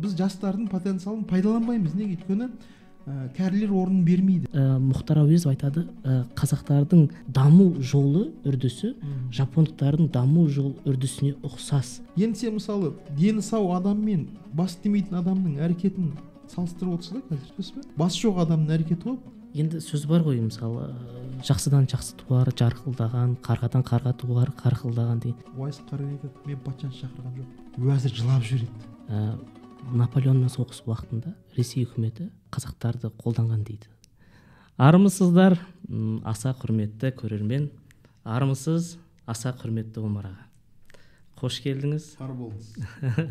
Біз жастардың потенциалын пайдаланбаймыз. Неге? Өйткені кәрілер орнын бермейді. Мұхтар Әуезов айтады, қазақтардың даму жолы үрдісі жапондықтардың даму жол үрдісіне ұқсас. Енді сен мысалы дені сау адам мен бас демейтін адамның әрекетін салыстырып отырсыз да қазір, дұрыс па? Бас жоқ адамның әрекеті ғой. Енді сөз бар ғой, мысалы жақсыдан жақсы туар жарқылдаған, қарғадан қарға туар қарқылдаған деген. Уайс қарын айтады, мен патшаны шақырған жоқ, уәзір жылап жүреді. Наполеонмен соғыс уақытында Ресей үкіметі қазақтарды қолданған дейді. Армысыздар, аса құрметті көрермен, армысыз, аса құрметті Омар аға. Қош келдіңіз. Сар болыңыз.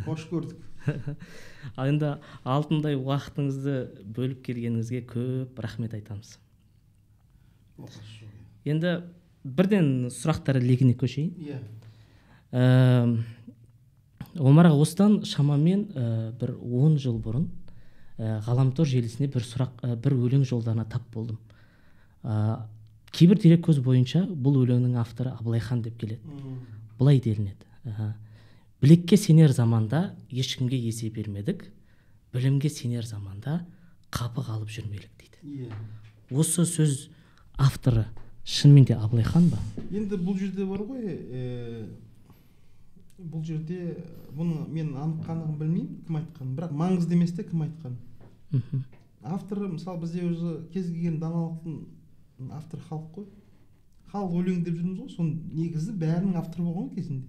Қош көрдік. Ал енді алтындай уақытыңызды бөліп келгеніңізге көп рахмет айтамыз. Енді бірден сұрақтар легіне көшейін. Омар аға, осыдан шамамен бір 10 жыл бұрын ғаламтор желісіне бір өлең жолдарына тап болдым. Кейбір дерек көз бойынша бұл өлеңнің авторы Абылайхан деп келеді. Бұлай делінеді: білекке сенер заманда ешкімге есе бермедік, білімге сенер заманда қапы қалып жүрмелік дейді. Осы сөз авторы шынымен де Абылайхан ба? Енді бұл жерде бар ғой, бұл жерде бұны мен анық қанығын білмеймін, кім айтқан, бірақ маңызды емес те кім айтқан. Авторы, мысалы бізде өзі кез келген даналықтың авторы халық қой. Халық өлең деп жүрміз ғой, соның негізі бәрінің авторы болған кезінде.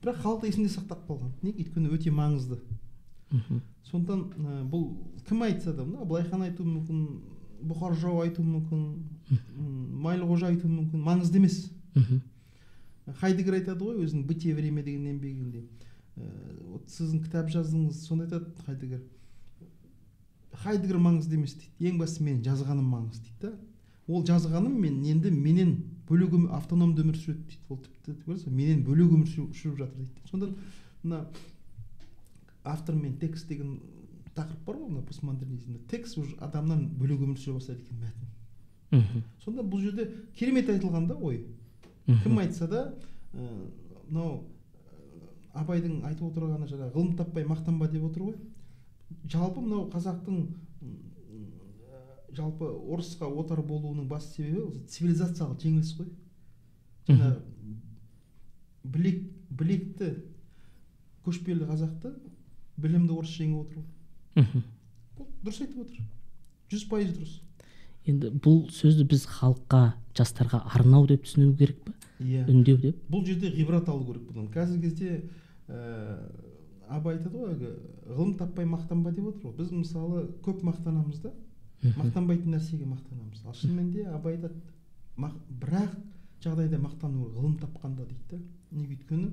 Бірақ халық есінде сақтап қалған. Неге? Өйткені өте маңызды. Сондықтан бұл кім айтса да, Абылайхан айтуы мүмкін, Бұхар жырау айтуы мүмкін, Майлықожа айтуы мүмкін, маңызды емес. Хайдеггер айтады ғой өзінің «Бытие время» деген еңбегінде. Сіздің кітап жаздыңыз, сонда айтады Хайдеггер. Хайдеггер маңызды емес дейді. Ең бастысы мен жазғаным маңызды дейді. Ол жазғаным менен бөлек автономды өмір сүреді дейді. Ол тіпті менен бөлек өмір сүріп жатыр дейді. Сонда мына автор мен текст деген тақырып бар ғой, постмодернизмде. Текст уже адамнан бөлек өмір сүре бастайды екен, мәтін. Сонда бұл жерде керемет айтылған да ой. Кім айтса да, мынау Абайдың айтып отырғаны жаңа ғылым таппай мақтанба деп отыр ғой. Жалпы мынау қазақтың жалпы орысқа отар болуының басты себебі цивилизациялық жеңіліс қой. Жаңа білекті көшпелі қазақты білімді орыс жеңіп отыр ғой. Дұрыс айтып отыр. 100% дұрыс. Енді бұл сөзді біз халыққа, жастарға арнау деп түсіну керек па? Үндеу деп? Бұл жерде ғибрат алу керек бұдан. Қазіргі кезде Абай айтады ғой, ғылым таппай мақтанба деп отыр ғой. Біз мысалы көп мақтанамыз да, мақтанбайтын нәрсеге мақтанамыз. Ал шынымен де Абай айтады, бірақ жағдайда мақтану ғылым тапқанда дейді. Неге? Өйткені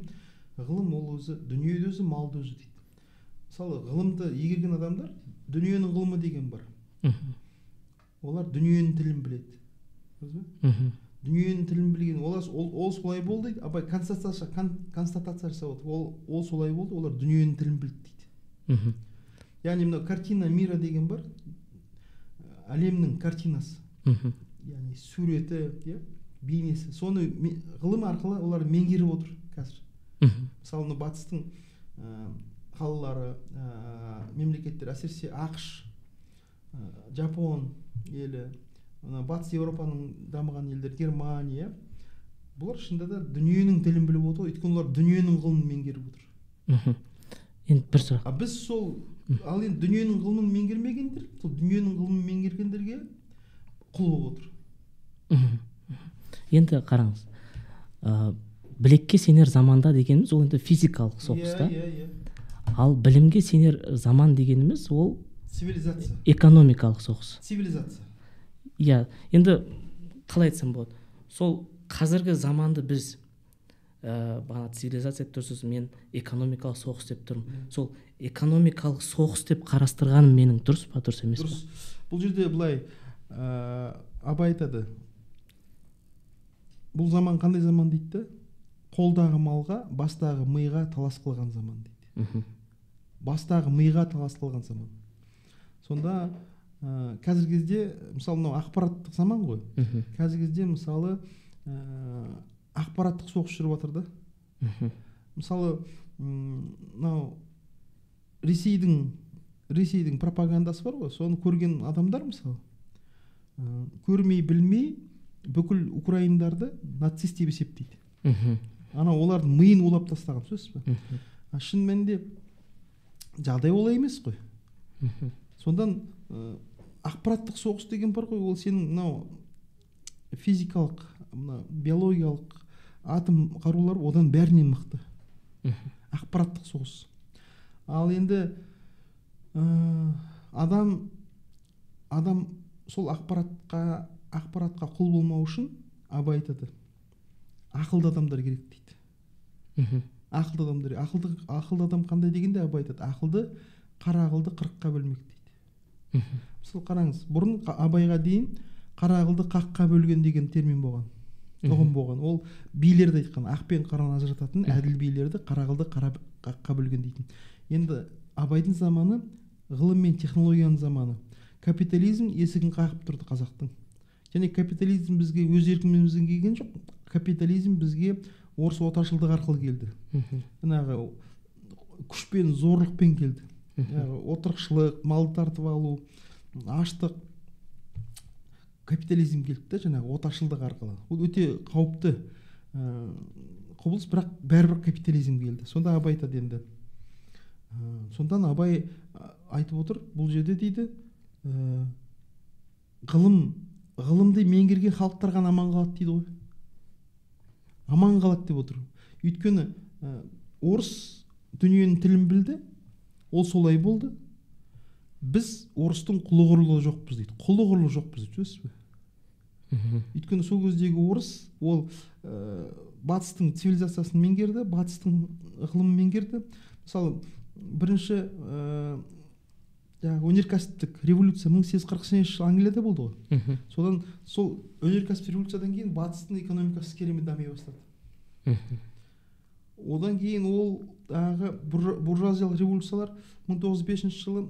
ғылым ол өзі, дүниеде өзі, малды өзі дейді. Мысалы ғылымды игерген адамдар, дүниенің ғылымы деген бар. Олар дүниенің тілін біледі. Дүниенің тілін білген, ол солай болды дейді. Абай констатация жасап отыр. Ол солай болды, олар дүниенің тілін білді дейді. Яғни мына картина мира деген бар, әлемнің картинасы. Яғни суреті, бейнесі. Соны ғылым арқылы олар меңгеріп отыр қазір. Мысалы батыстың қалалары, мемлекеттер, әсіресе ақш, Жапон елі, батыс Еуропаның дамыған елдер, Германия, бұлар шынында да дүниенің тілін біліп отыр, өйткені олар дүниенің ғылымын меңгеріп отыр. Енді бір сұрақ. Біз ал енді дүниенің ғылымын меңгермегендер, сол дүниенің ғылымын меңгергендерге құл болып отыр. Енді қараңыз, білекке сенер заманда дегеніміз ол енді физикалық соғыс та. Ал білімге сенер заман дегеніміз ол цивилизация, экономикалық соғыс. Цивилизация. Енді қалай айтсам болады? Сол қазіргі заманды біз бағана цивилизация деп тұрсыз, мен экономикалық соғыс деп тұрмын. Сол экономикалық соғыс деп қарастырғаным менің дұрыс па, дұрыс емес па? Бұл жерде былай Абай айтады. Бұл заман қандай заман дейді? Қолдағы малға, бастағы миға талас қылған заман дейді. Бастағы миға талас қылған заман. Сонда қазіргі кезде мысалы мынау ақпараттық заман ғой. Қазіргі кезде мысалы ақпараттық соғыс жүріп жатыр да. Мысалы мынау ресейдің пропагандасы бар ғой, соны көрген адамдар мысалы көрмей білмей бүкіл украиндарды нацист деп есептейді. Ана олардың миын улап тастаған, сөзсіз бе? Шын мәнінде жағдай олай емес қой. Сондан ақпараттық соғыс деген бар ғой, ол сенің мынау физикалық, биологиялық атом қарулар одан бәрінен мықты. Ақпараттық соғыс. Ал енді адам сол ақпаратқа құл болмау үшін Абай айтады, ақылды адамдар керек дейді. Ақылды адам қандай дегенде Абай айтады, ақылды қара ақылды 40-қа бөлмек дейді. Мысалы қараңыз, бұрын Абайға дейін қара ақылды 40-қа бөлген деген термин болған, ұғым болған. Ол билерді айтқан, ақ пен қараны ажырататын әділ билерді қара ақылды 40-қа бөлген дейтін. Енді Абайдың заманы ғылым мен технологияның заманы. Капитализм есігін қағып тұрды қазақтың. Және капитализм бізге өз еркімізбен келген жоқ. Капитализм бізге орыс отаршылдық арқылы келді. Жаңағы күшпен, зорлықпен келді. Отырықшылық, малды тартып алу, аштық, капитализм келді де, жаңағы отаршылдық арқылы. Ол өте қауіпті құбылыс, бірақ бәрібір капитализм келді. Сонда Абай айтады енді. Сондан Абай айтып отыр, бұл жерде дейді, ғылымды меңгерген халықтар ғана аман қалады дейді ғой. Аман қалады деп отыр. Өйткені орыс дүниенің тілін білді, ол солай болды. Біз орыстың құлы-құрлығы жоқпыз дейді. Құлы-құрлығы жоқпыз дейді, сөзсіз бе? Өйткені сол кездегі орыс, ол батыстың цивилизациясын меңгерді, батыстың ғылымын меңгерді. Мысалы, бірінші өнеркәсіптік революция 1848 жыл Англияда болды ғой. Содан сол өнеркәсіптік революциядан кейін батыстың экономикасы керемет дами бастады. Одан кейін ол буржуазиялық революциялар 1905 жылы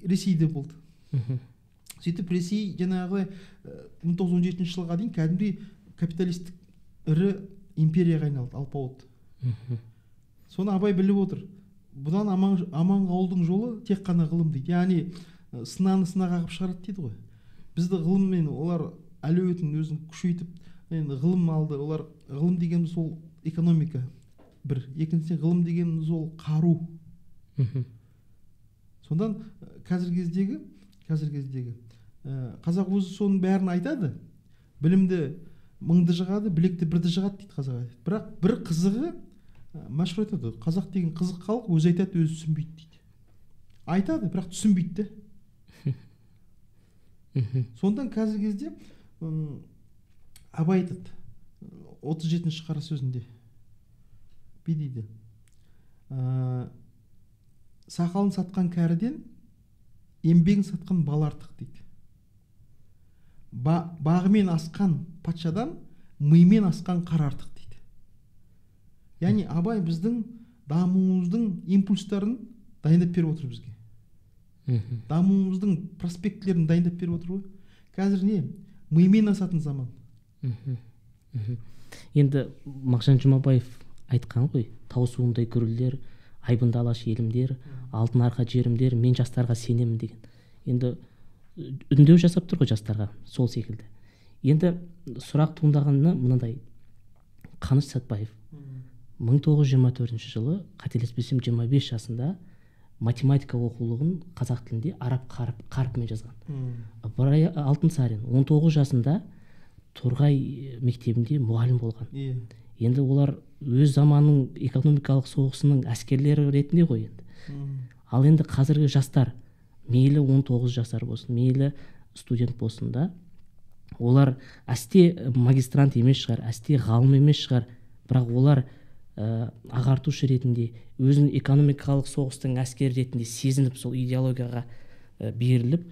Ресейде болды. Сөйтіп Ресей жаңағы 1917 жылға дейін кәдімгідей капиталистік ірі империяға айналды, алпауыт. Соны Абай біліп отыр. Бұдан аман қалудың жолы тек қана ғылым дейді. Яғни сынаны сынаға қағып шығарады дейді ғой. Бізді ғылыммен олар әлеуетін өзін күшейтіп, енді ғылым алды. Олар ғылым дегеніміз ол экономика бір, екіншіден ғылым дегеніміз ол қару. Сондан қазіргі кездегі қазақ өзі соның бәрін айтады. Білімді мыңды жығады, білекті бірді жығады дейді қазақ. Бірақ бір қызығы, мәшһүр айтады, қазақ деген қызық халық, өзі айтады, өзі түсінбейді дейді. Айтады, бірақ түсінбейді. Сондан қазіргі кезде Абай айтады 37-ші қара сөзінде. Бүй дейді. Сақалын сатқан кәріден еңбегін сатқан бал артық дейді. Бағымен асқан патшадан миымен асқан қар артық дейді. Яғни Абай біздің дамуымыздың импульстарын дайындап беріп отыр бізге. Дамуымыздың проспектілерін дайындап беріп отыр ғой. Қазір не? Миымен асатын заман. Енді Мағжан Жұмабаев айтқан ғой, тау суындай гүрілдер, айбынды алаш елімдер, алтын арқа жерімдер, мен жастарға сенемін деген. Енді үндеу жасап тұр ғой жастарға, сол секілді. Енді сұрақ туындағаны мынандай. Қаныш Сәтбаев 1924 жылы, қателеспесем 25 жасында математика оқулығын қазақ тілінде араб қарпімен жазған. Ыбырай Алтынсарин 19 жасында Торғай мектебінде мұғалім болған. Енді олар өз заманның экономикалық соғысының әскерлері ретінде ғой енді. Ал енді қазіргі жастар, мейлі 19 жасар болсын, мейлі студент болсын да, олар әсте магистрант емес шығар, әсте ғалым емес шығар, бірақ олар ағартушы ретінде, өзін экономикалық соғыстың әскері ретінде сезініп, сол идеологияға беріліп,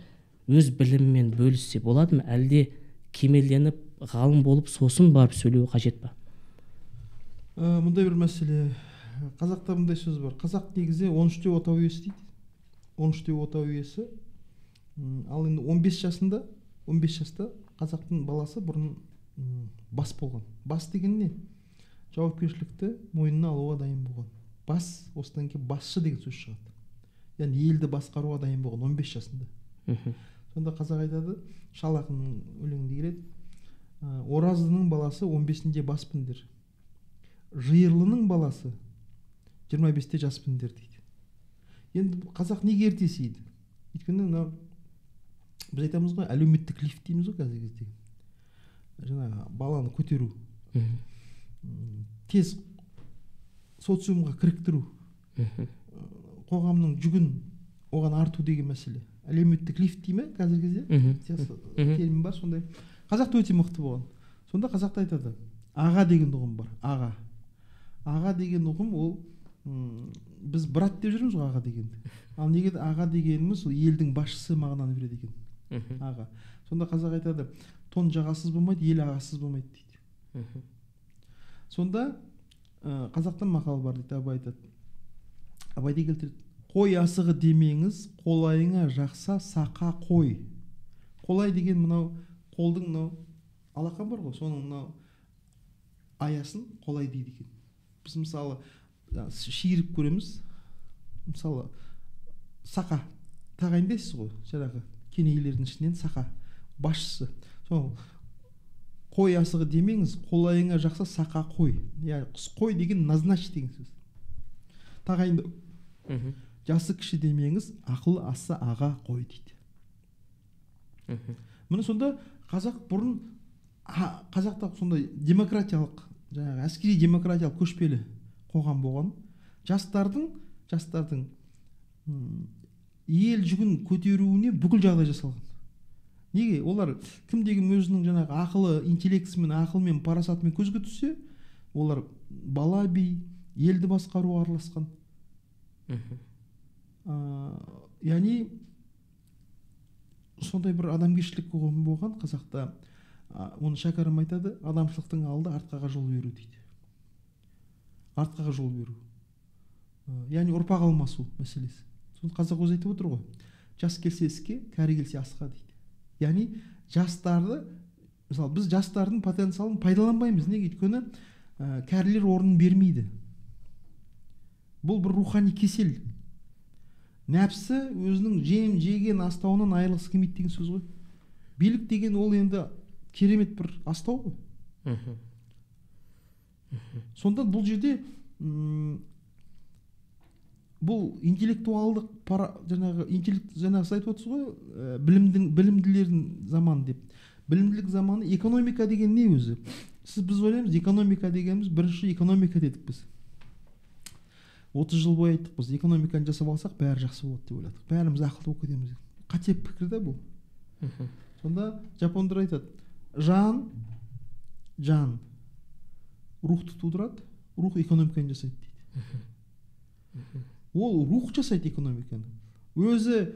өз білімімен бөліссе болады ма? Әлде кемелденіп, ғалым болып, сосын барып сөйлеу қажет па? Мұндай бір мәселе. Қазақта мұндай сөз бар. Қазақ негізі 13-те отау үйесі дейді. 13-те отау үйесі. Ал енді 15 жаста қазақтың баласы бұрын бас болған. Бас деген не? Жауапкершілікті мойнына алуға дайын болған. Бас, осыдан кейін басшы деген сөз шығады. яғни елді басқаруға дайын болған 15 жасында. Сонда қазақ айтады, Шал ақынның өлеңінде келеді, Оразының баласы 15-інде баспындер, Жиырлының баласы 25-те жаспындер дейді. Енді қазақ неге ерте сейді? Өйткені біз айтамыз ғой, әлеуметтік лифт дейміз ғой қазіргі кезде. Жаңағы баланы көтеру, тез социумға кіріктіру, қоғамның жүгін оған арту деген мәселе. Әлеуметтік лифт дей ме қазіргі кезде? Термин бар сондай. Қазақта өте мықты болған. Сонда қазақта айтады, аға деген ұғым бар. Аға деген ұғым ол біз брат деп жүрміз ғой аға дегенді. Ал неге аға дегеніміз ол елдің басшысы мағынаны береді екен. Аға. Сонда қазақ айтады, тон жағасыз болмайды, ел ағасыз болмайды дейді. Сонда қазақтан мақал бар дейді, Абай айтады. Абай де келтіреді. Қой асығы демеңіз, қолайыңа жақса сақа қой. Қолай деген мынау қолдың мынау алақан бар ғой, соның мынау аясын қолай дейді екен. Біз мысалы шиіріп көреміз. Мысалы сақа тағайындайсыз ғой, жаңағы кенейлердің ішінен сақа басшысы. Сол қой асығы демеңіз, қолайыңа жақса сақа қой. Яғни қой деген назнач деген сөз. Тағайындау. Жасы кіші демеңіз, ақылы аса аға қой дейді. Міне сонда қазақ бұрын қазақта сондай демократиялық, жаңағы әскери демократиялық көшпелі қоғам болған. Жастардың ел жүгін көтеруіне бүкіл жағдай жасалған. Неге? Олар кімдеген өзінің жаңағы ақылы, интеллектісімен, ақылмен, парасатымен көзге түссе, олар бала би, елді басқаруға араласқан. Яғни сондай бір адамгершілік қоғам болған қазақта. Оны Шәкәрім айтады, адамшылықтың алды артқаға жол беру дейді. Артқаға жол беру. Яғни ұрпақ алмасу мәселесі. Соны қазақ өзі айтып отыр ғой. Жас келсе іске, кәрі келсе асқа дейді. Яғни жастарды, мысалы біз жастардың потенциалын пайдаланбаймыз. Неге? Өйткені кәрілер орнын бермейді. Бұл бір рухани кесел. Нәпсі өзінің жеген астауынан айырылғысы келмейді деген сөз ғой. Билік деген ол енді керемет бір астау ғой. Сонда бұл жерде бұл интеллектуалдық жаңағы айтып отырсыз ғой, білімділердің заманы деп. Білімділік заманы, экономика деген не өзі? Біз ойлаймыз, экономика дегеніміз бірінші экономика дедік біз. 30 жыл бойы айттық біз, экономиканы жасап алсақ бәрі жақсы болады деп ойладық. Бәріміз ақылды болып кетеміз. Қате пікір да бұл. Сонда жапондар айтады, жан рухты тудырады, рух экономиканы жасайды дейді. Ол рух жасайды экономиканы. Өзі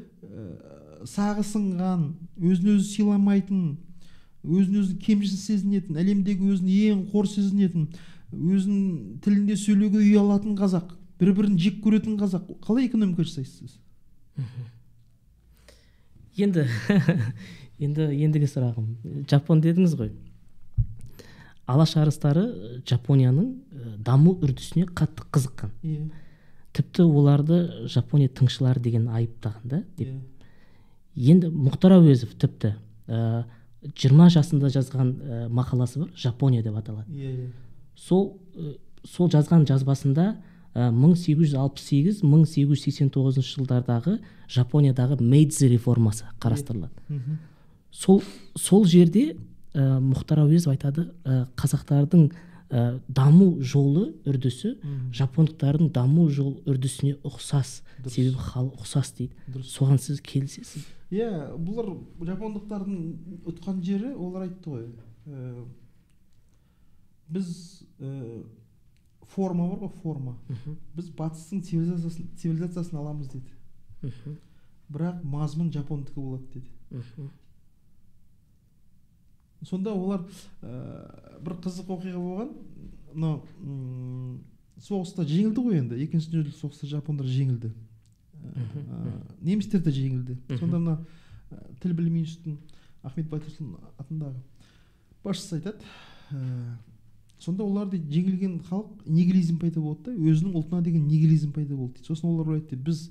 сағы сынған, өзін-өзі сыйламайтын, өзін-өзі кемшін сезінетін, әлемдегі өзін ең қор сезінетін, өзін тілінде сөйлеуге үй алатын қазақ, бір-бірін жек көретін қазақ, қалай экономика жасайсыз? Ендігі сұрағым, Жапон дедіңіз ғой. Алаш арыстары Жапонияның даму үрдісіне қатты қызыққан. Тіпті оларды Жапония тыңшылары деген айыптаған да деп. Енді Мұхтар Әуезов тіпті 20 жасында жазған мақаласы бар, Жапония деп аталады. Сол жазған жазбасында 1868-1889 жылдардағы Жапониядағы Мэйдзи реформасы қарастырылады. Сол жерде Мұхтар Әуезов айтады, қазақтардың даму жолы үрдісі жапондықтардың даму жол үрдісіне ұқсас, себебі халық ұқсас дейді. Соған сіз келісесіз? Бұлар жапондықтардың ұтқан жері, олар айтты ғой, біз форма бар ғой, форма. Біз батыстың цивилизациясын аламыз деді. Бірақ мазмұн жапондікі болады деді. Сонда олар бір қызық оқиға болған. Соғыста жеңілді ғой енді. Екінші дүниежүзілік соғыста жапондар жеңілді. Немістер де жеңілді. Сонда мына тіл білім институтының Ахмет Байтұрсын атындағы басшысы айтады. Сонда оларды жеңілген халық нигилизм пайда болды да, өзінің ұлтына деген нигилизм пайда болды дейді. Сосын олар айтты, біз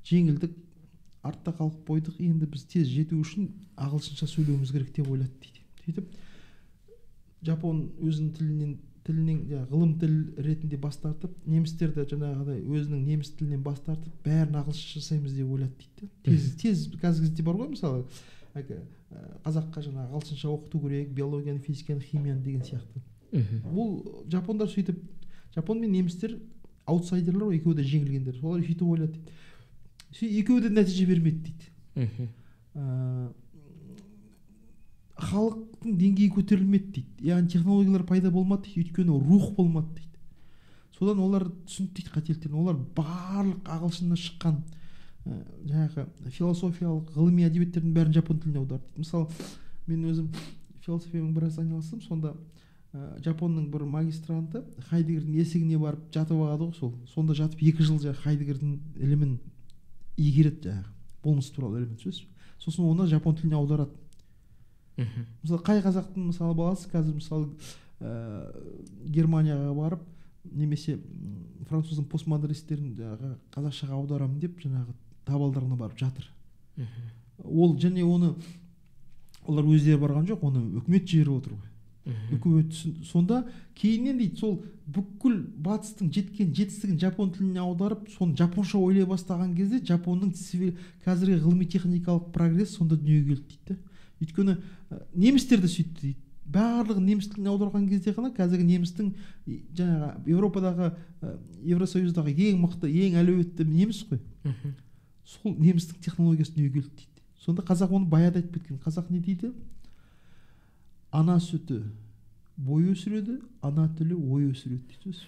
жеңілдік, артта қалып қойдық, енді біз тез жету үшін ағылшынша сөйлеуіміз керек деп ойлады дейді. Сөйтіп жапон өзінің тілінен ғылым тіл ретінде бас тартып, немістерді жаңағыдай өзінің неміс тілінен бас тартып, бәрін ағылшынша жасаймыз деп ойлады дейді. Тез қазіргі кезде бар ғой, мысалы қазаққа жаңағы ағылшынша оқыту керек, биологияны, физиканы, химияны деген сияқты. Бұл жапондар сөйтіп, жапон мен немістер аутсайдерлер ғой, екеуі де жеңілгендер. Солар сөйтіп ойлады дейді. Екеуі де нәтиже бермеді дейді. Халықтың деңгейі көтерілмеді дейді. Яғни технологиялар пайда болмады дейді, өйткені рух болмады дейді. Содан олар түсінді дейді қателіктерін. Олар барлық ағылшыннан шыққан жаңағы философиялық, ғылыми әдебиеттердің бәрін жапон тіліне аударды дейді. Мысалы, мен өзім философиямен біраз айналыстым, сонда жапонның бір магистранты Хайдеггердің есігіне барып жатып алады ғой, сонда жатып 2 жыл Хайдеггердің ілімін игереді, жаңағы болмыс туралы ілімін сөз. Сосын оны жапон тіліне аударады. Мысалы, қай қазақтың мысалы баласы қазір мысалы Германияға барып, немесе француздың постмодернистерін қазақшаға аударамын деп жаңағы табалдырығына барып жатыр. Ол және оны олар өздері барған жоқ, оны үкімет жіберіп отыр ғой. Үкімет сонда кейіннен дейді, сол бүкіл батыстың жеткен жетістігін жапон тіліне аударып, соны жапонша ойлай бастаған кезде жапонның қазіргі ғылыми техникалық прогресс сонда дүниеге келді дейді. Өйткені немістер де сөйтті дейді. Барлығын неміс тіліне аударған кезде ғана қазіргі немістің жаңағы Еуропадағы, Евросоюздағы ең мықты, ең әлеуетті неміс қой. Сол немістің технологиясы дүниеге келді дейді. Сонда қазақ оны баяда айтып кеткен. Қазақ не дейді? Ана сүті бой өсіреді, ана тілі ой өсіреді дейді.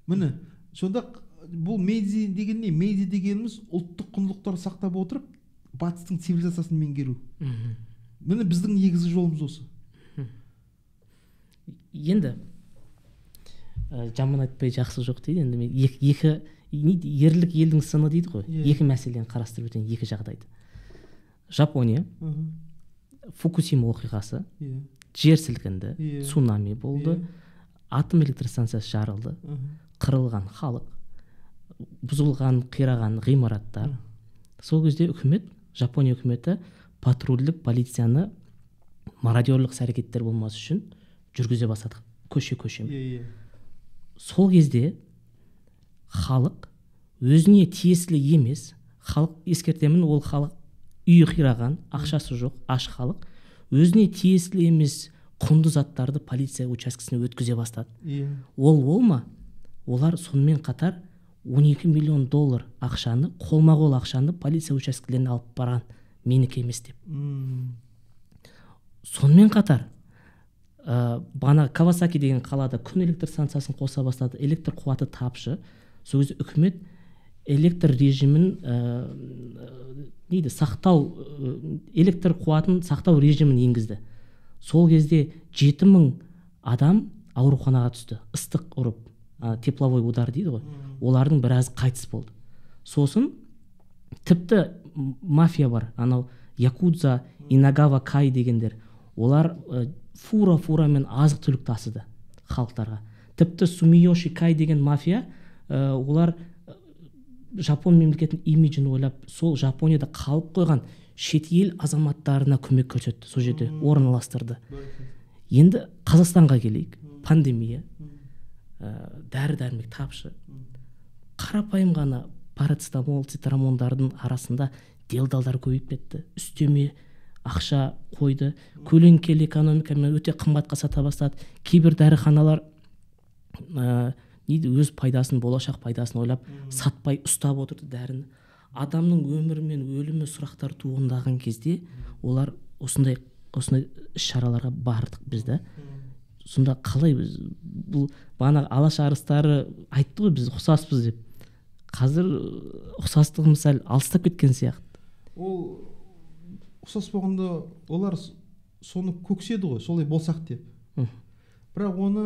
Міне, сонда бұл Мэйдзи деген не? Мэйдзи дегеніміз ұлттық құндылықтарды сақтап отырып, батыстың цивилизациясын меңгеру. Міне біздің негізгі жолымыз осы. Енді жаман айтпай жақсы жоқ дейді. Енді мен екі ерлік елдің сыны дейді ғой. Екі мәселені қарастырып өтейін, екі жағдайды. Жапония, Фукусима оқиғасы, жер сілкінді, цунами болды, атом электростанциясы жарылды, қырылған халық, бұзылған, қираған ғимараттар. Сол кезде үкімет, Жапония үкіметі патрульдік полицияны мародерлық әрекеттер болмас үшін жүргізе бастады, көше-көше. Сол кезде халық өзіне тиесілі емес, халық, ескертемін, ол халық үйі қираған, ақшасы жоқ, аш халық, өзіне тиесілі емес құнды заттарды полиция учаскесіне өткізе бастады. Ол ма? Олар сонымен қатар $12 миллион ақшаны, қолма-қол ақшаны полиция учаскелеріне алып барған, менікі емес деп. Сонымен қатар бана Кавасаки деген қалада күн электр станциясын қоса бастады, электр қуаты тапшы. Сол кезде үкімет электр режимін сақтау, электр қуатын сақтау режимін енгізді. Сол кезде 7000 адам ауруханаға түсті, ыстық ұрып, тепловой удар дейді ғой. Олардың біраз қайтыс болды. Сосын тіпті мафия бар, анау Якудза, Инагава Кай дегендер. Олар фура-фурамен азық түлік тасыды халықтарға. Тіпті Сумиёши Кай деген мафия, олар Жапон мемлекетінің имиджін ойлап, сол Жапонияда қалып қойған шет ел азаматтарына көмек көрсетті, сол жерде орналастырды. Енді Қазақстанға келейік. Пандемия, дәрі-дәрмек тапшы. Қарапайым ғана парацетамол, цитрамондардың арасында делдалдар көбейіп кетті. Үстеме ақша қойды. Көлеңкелі экономикамен өте қымбатқа сата бастады. Кейбір дәріханалар өз пайдасын, болашақ пайдасын ойлап сатпай ұстап отырды дәріні. Адамның өмірі мен өлімі сұрақтар туындаған кезде олар осындай іс-шараларға бардық бізді. Сонда қалай бұл бана алаш арыстары айтты ғой, біз ұқсаспыз деп. Қазір ұқсастығымыз сәл алыстап кеткен сияқты. Ол ұқсас болғанда олар соны көкседі ғой, солай болсақ деп. Бірақ оны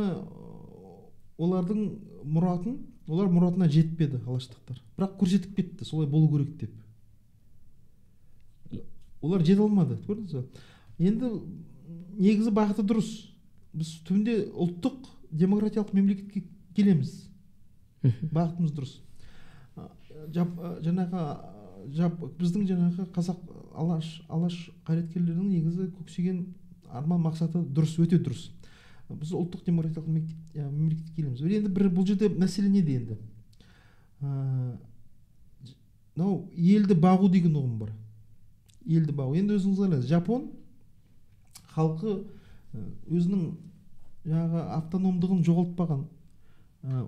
олардың олар мұратына жетпеді алаштықтар. Бірақ көрсетіп кетті, солай болу керек деп. Олар жете алмады, көрдіңіз бе? Енді негізі бағыты дұрыс. Біз түбінде ұлттық демократиялық мемлекетке келеміз. Бағытымыз дұрыс. жаңағы біздің жаңағы қазақ алаш қайраткерлерінің негізі көксеген арман мақсаты дұрыс, өте дұрыс. Біз ұлттық демократиялық мемлекетке келеміз. Енді бұл жерде мәселе неде енді? Мынау елді бағу деген ұғым бар. Елді бағу. Енді өзіңіз қараңыз, Жапон халқы өзінің жаңағы автономдығын жоғалтпаған,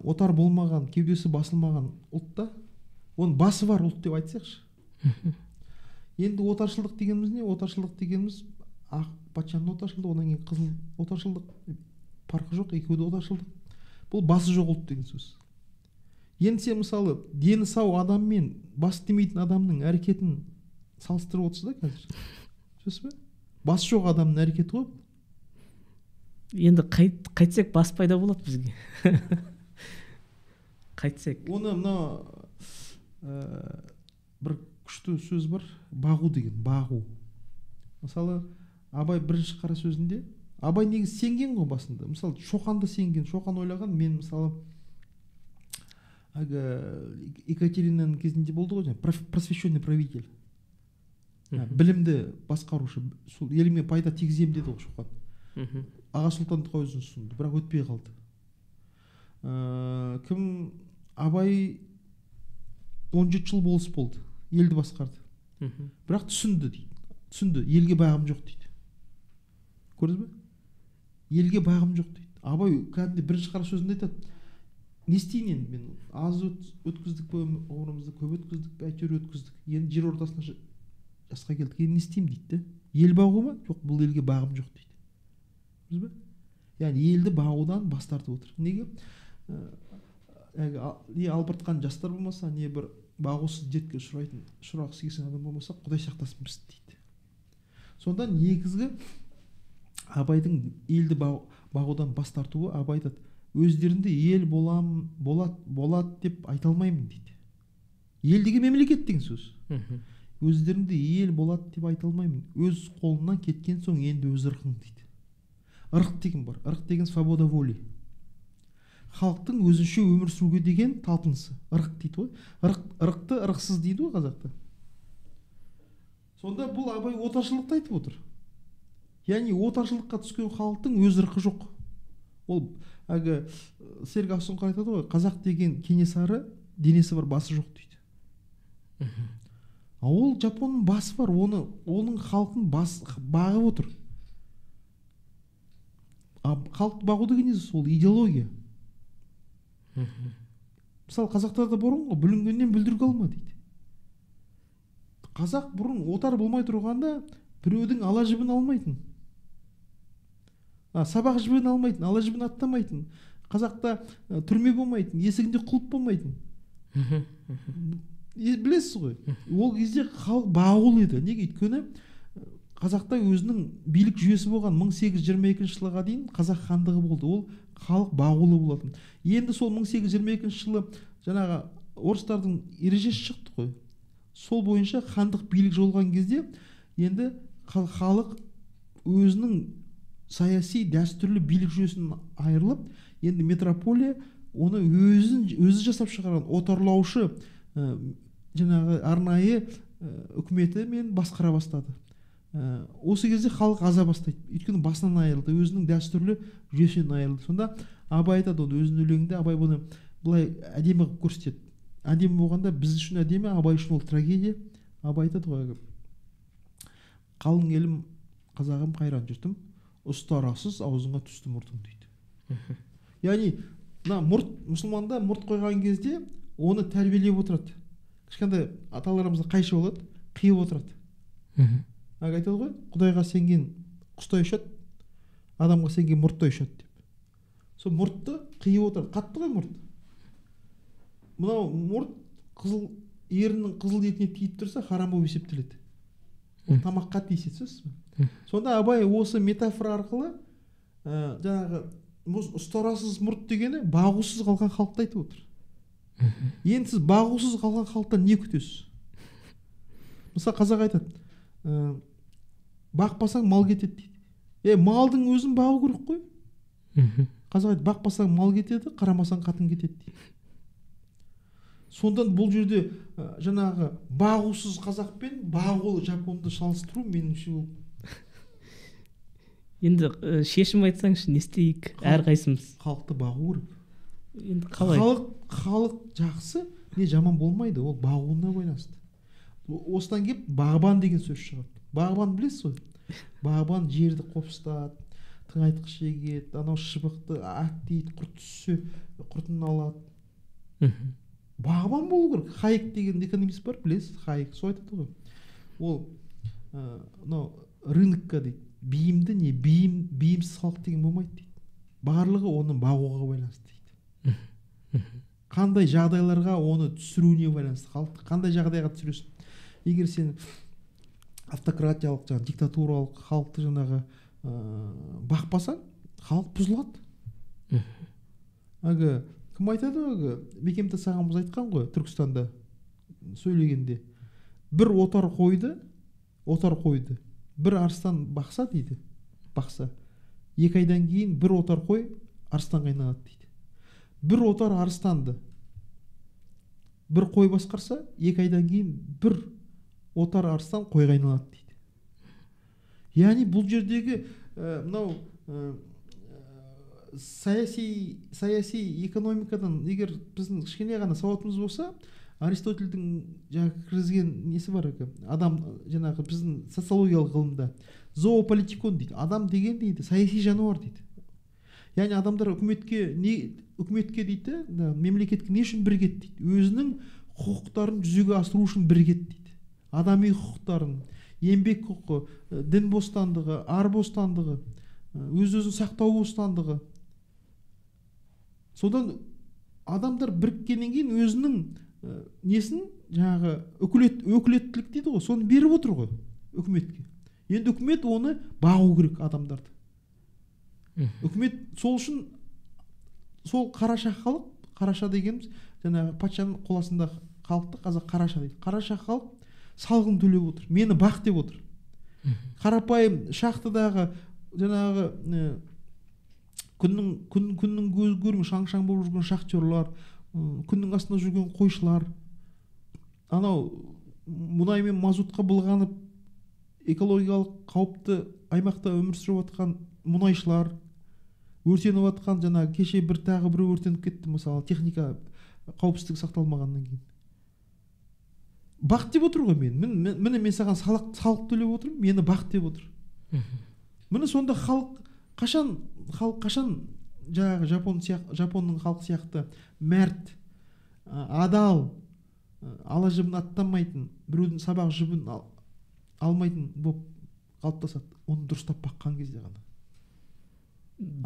отар болмаған, кеудесі басылмаған ұлтта, оның басы бар ұлт деп айтсақшы. Енді отаршылдық дегеніміз не? Отаршылдық дегеніміз ақ патшаның отаршылдығы, одан кейін қызыл отаршылдық, farқы жоқ, екеуі де отаршылдық. Бұл басы жоқ ұлт деген сөз. Енді сен мысалы дені сау адам мен бас демейтін адамның әрекетін салыстырып отырсыз да қазір. Сөз бе? Басы жоқ адамның әрекеті ғой. Енді қайтсек бас пайда болады бізге. Қайтсек. Оны мына бір күшті сөз бар, бағу деген, бағу. Мысалы Абай бірінші қара сөзінде, Абай негізі сенген ғой басында. Мысалы Шоқанды сенген, Шоқан ойлаған, мен мысалы Екатеринаның кезінде болды ғой, просвещенный правитель, білімді басқарушы, сол еліме пайда тигізем деді ғой Шоқан. Аға сұлтандыққа өзін ұсынды, бірақ өтпей қалды. Кім? Абай 17 жыл болыс болды, елді басқарды. Бірақ түсінді, елге бағым жоқ дейді. Көрдіңіз бе? Елге бағым жоқ дейді. Абай кәдімгі бірінші қара сөзінде айтады, не істейін енді, мен аз өткіздік пе ғұмырымызды, көп өткіздік пе, әйтеуір өткіздік, енді жер ортасына жасқа келдік, енді не істеймін дейді. Ел бағу ма? Жоқ, бұл елге бағым жоқ дейді. Көрдіңіз бе? Яғни елді бағудан бас тартып отыр. Неге? Не албыртқан жастар болмаса, не бір бағусыз дертке ұшырағысы келген адам болмаса, Құдай сақтасын бізді дейді. Сонда негізгі Абайдың елді бағудан бас тартуы, Абай айтады, өздерінде ел болады деп айта алмаймын дейді. Ел деген мемлекет деген сөз. Өздерінде ел болады деп айта алмаймын. Өз қолынан кеткен соң енді өз ырқың дейді. Ырық деген бар. Ырық деген свобода воли. Халықтың өзінше өмір сүруге деген талпынысы. Ырық дейді ғой. Ырықты ырықсыз дейді ғой қазақта. Сонда бұл Абай отаршылықты айтып отыр. Яғни отаршылыққа түскен халықтың өз ырқы жоқ. Ол Серік Ақсұңқар айтады ғой, қазақ деген Кенесары, денесі бар, басы жоқ дейді. Ол Жапонның басы бар, оның халқын бағып отыр. Халықты бағу деген не? Сол идеология. Мысалы қазақтарда бұрын ғой, бүлінгеннен бүлдіргі алма дейді. Қазақ бұрын отар болмай тұрғанда біреудің ала жібін алмайтын, сабақ жібін алмайтын, ала жібін аттамайтын. Қазақта түрме болмайтын, есігінде құлып болмайтын. Білесіз ғой, ол кезде халық бағулы еді. Неге? Өйткені қазақта өзінің билік жүйесі болған. 1822 жылға дейін қазақ хандығы болды. Ол халық бағулы болатын. Енді сол 1822 жылы жаңағы орыстардың ережесі шықты ғой. Сол бойынша хандық билік жолған кезде енді халық өзінің саяси дәстүрлі билік жүйесін айырылып, енді метрополия оны өзі жасап шығарған отарлаушы жаңағы арнайы үкіметі мен басқара бастады. Осы кезде халық аза бастайды. Өйткені басынан айырылды, өзінің дәстүрлі жүйесінен айырылды. Сонда Абай айтады, өзінің өлеңінде Абай бұны былай әдемі қылып көрсетеді. Әдемі болғанда біз үшін әдемі, Абай үшін ол трагедия. Абай айтады ғой, қалың елім, қазағым, қайран жұртым, ұстарасыз аузыңа түсті мұртың дейді. Яғни мұсылманда мұрт қойған кезде оны тәрбиелеп отырады. Кішкентай аталарымызда қайшы болады, қиып отырады. Айтады ғой, Құдайға сенген құстай ұшады, адамға сенген мұрттай ұшады деп. Сол мұртты қиып отырады. Қатты ғой мұрт. Мынау мұрт ерінің қызыл етіне тиіп тұрса, харам болып есептеледі. Тамаққа тиіседі. Сонда Абай осы метафора арқылы жаңағы ұстарасыз мұрт дегені бағусыз қалған халықты айтып отыр. Енді сіз бағусыз қалған халықтан не күтесіз? Мысалы қазақ айтады, бақпасаң мал кетеді дейді. Малдың өзін бағу керек қой. Қазақ айтады, бақпасаң мал кетеді, қарамасаң қатын кетеді дейді. Сондан бұл жерде жаңағы бағусыз қазақ пен бағулы жапонды салыстыру меніңше ол енді шешім айтсаңшы, не істейік әрқайсымыз? Халықты бағу керек. Енді қалай? Халық жақсы не жаман болмайды, ол бағуына байланысты. Осыдан келіп бағбан деген сөз шығады. Бағбан білесіз ғой? Бағбан жерді қопсытады, тыңайтқыш егеді, анау шыбықты аттейді, құрт түссе құртын алады. Бағбан болу керек. Хайек деген экономист бар, білесіз? Хайек сол айтады ғой. Ол мынау рынокқа дейді, бейімді не бейімсіз халық деген болмайды дейді. Барлығы оны бағуға байланысты дейді. Қандай жағдайларға оны түсіруіне байланысты. Халықты қандай жағдайға түсіресің? Егер сен автократиялық, жаңағы диктатуралық халықты жаңағы бақпасаң, халық бұзылады. Әлгі кім айтады ғой, Бекемтас ағамыз айтқан ғой, Түркістанда сөйлегенде, бір отар қойды, бір арыстан бақса дейді, бақса, 2 айдан кейін бір отар қой арыстанға айналады дейді. Бір отар арыстанды бір қой басқарса, 2 айдан кейін бір отар арыстан қойға айналады дейді. Яғни бұл жердегі мынау саяси экономикадан егер біздің кішкене ғана сауатымыз болса, Аристотельдің жаңағы кіргізген несі бар екен, адам жаңағы біздің социологиялық ғылымда зоополитикон дейді. Адам деген дейді саяси жануар дейді. Яғни адамдар үкіметке дейді, мемлекетке не үшін бірігеді дейді? Өзінің құқықтарын жүзеге асыру үшін бірігеді дейді. Адами құқықтарын, еңбек құқы, дін бостандығы, ар бостандығы, өз-өзін сақтау бостандығы. Содан адамдар біріккеннен кейін өзінің несін жаңағы өкілеттілік дейді ғой, соны беріп отыр ғой үкіметке. Енді үкімет оны бағу керек адамдарды. Үкімет сол үшін сол қараша халық, қараша дегеніміз жаңағы патшаның қол астындағы халықты қазақ қараша дейді. Қараша халық салғын төлеп отыр, мені бақ деп отыр. Қарапайым шахтадағы жаңағы күннің көзі көрмей шаң-шаң болып жүрген шахтерлар, күннің астында жүрген қойшылар, анау мұнай мен мазутқа былғанып экологиялық қауіпті аймақта өмір сүріп жатқан мұнайшылар, өртеніп жатқан жаңағы кеше тағы бір өртеніп кетті, мысалы техника қауіпсіздігі сақталмағаннан кейін. Бақ деп отыр ғой мені мен саған салық төлеп отырмын, мені бақ деп отыр. Міне сонда халық қашан жаңағы жапонның халық сияқты мәрт, адал, ала жібін аттамайтын, біреудің сабақ жібін алмайтын болып қалыптасады. Оны дұрыстап баққан кезде ғана.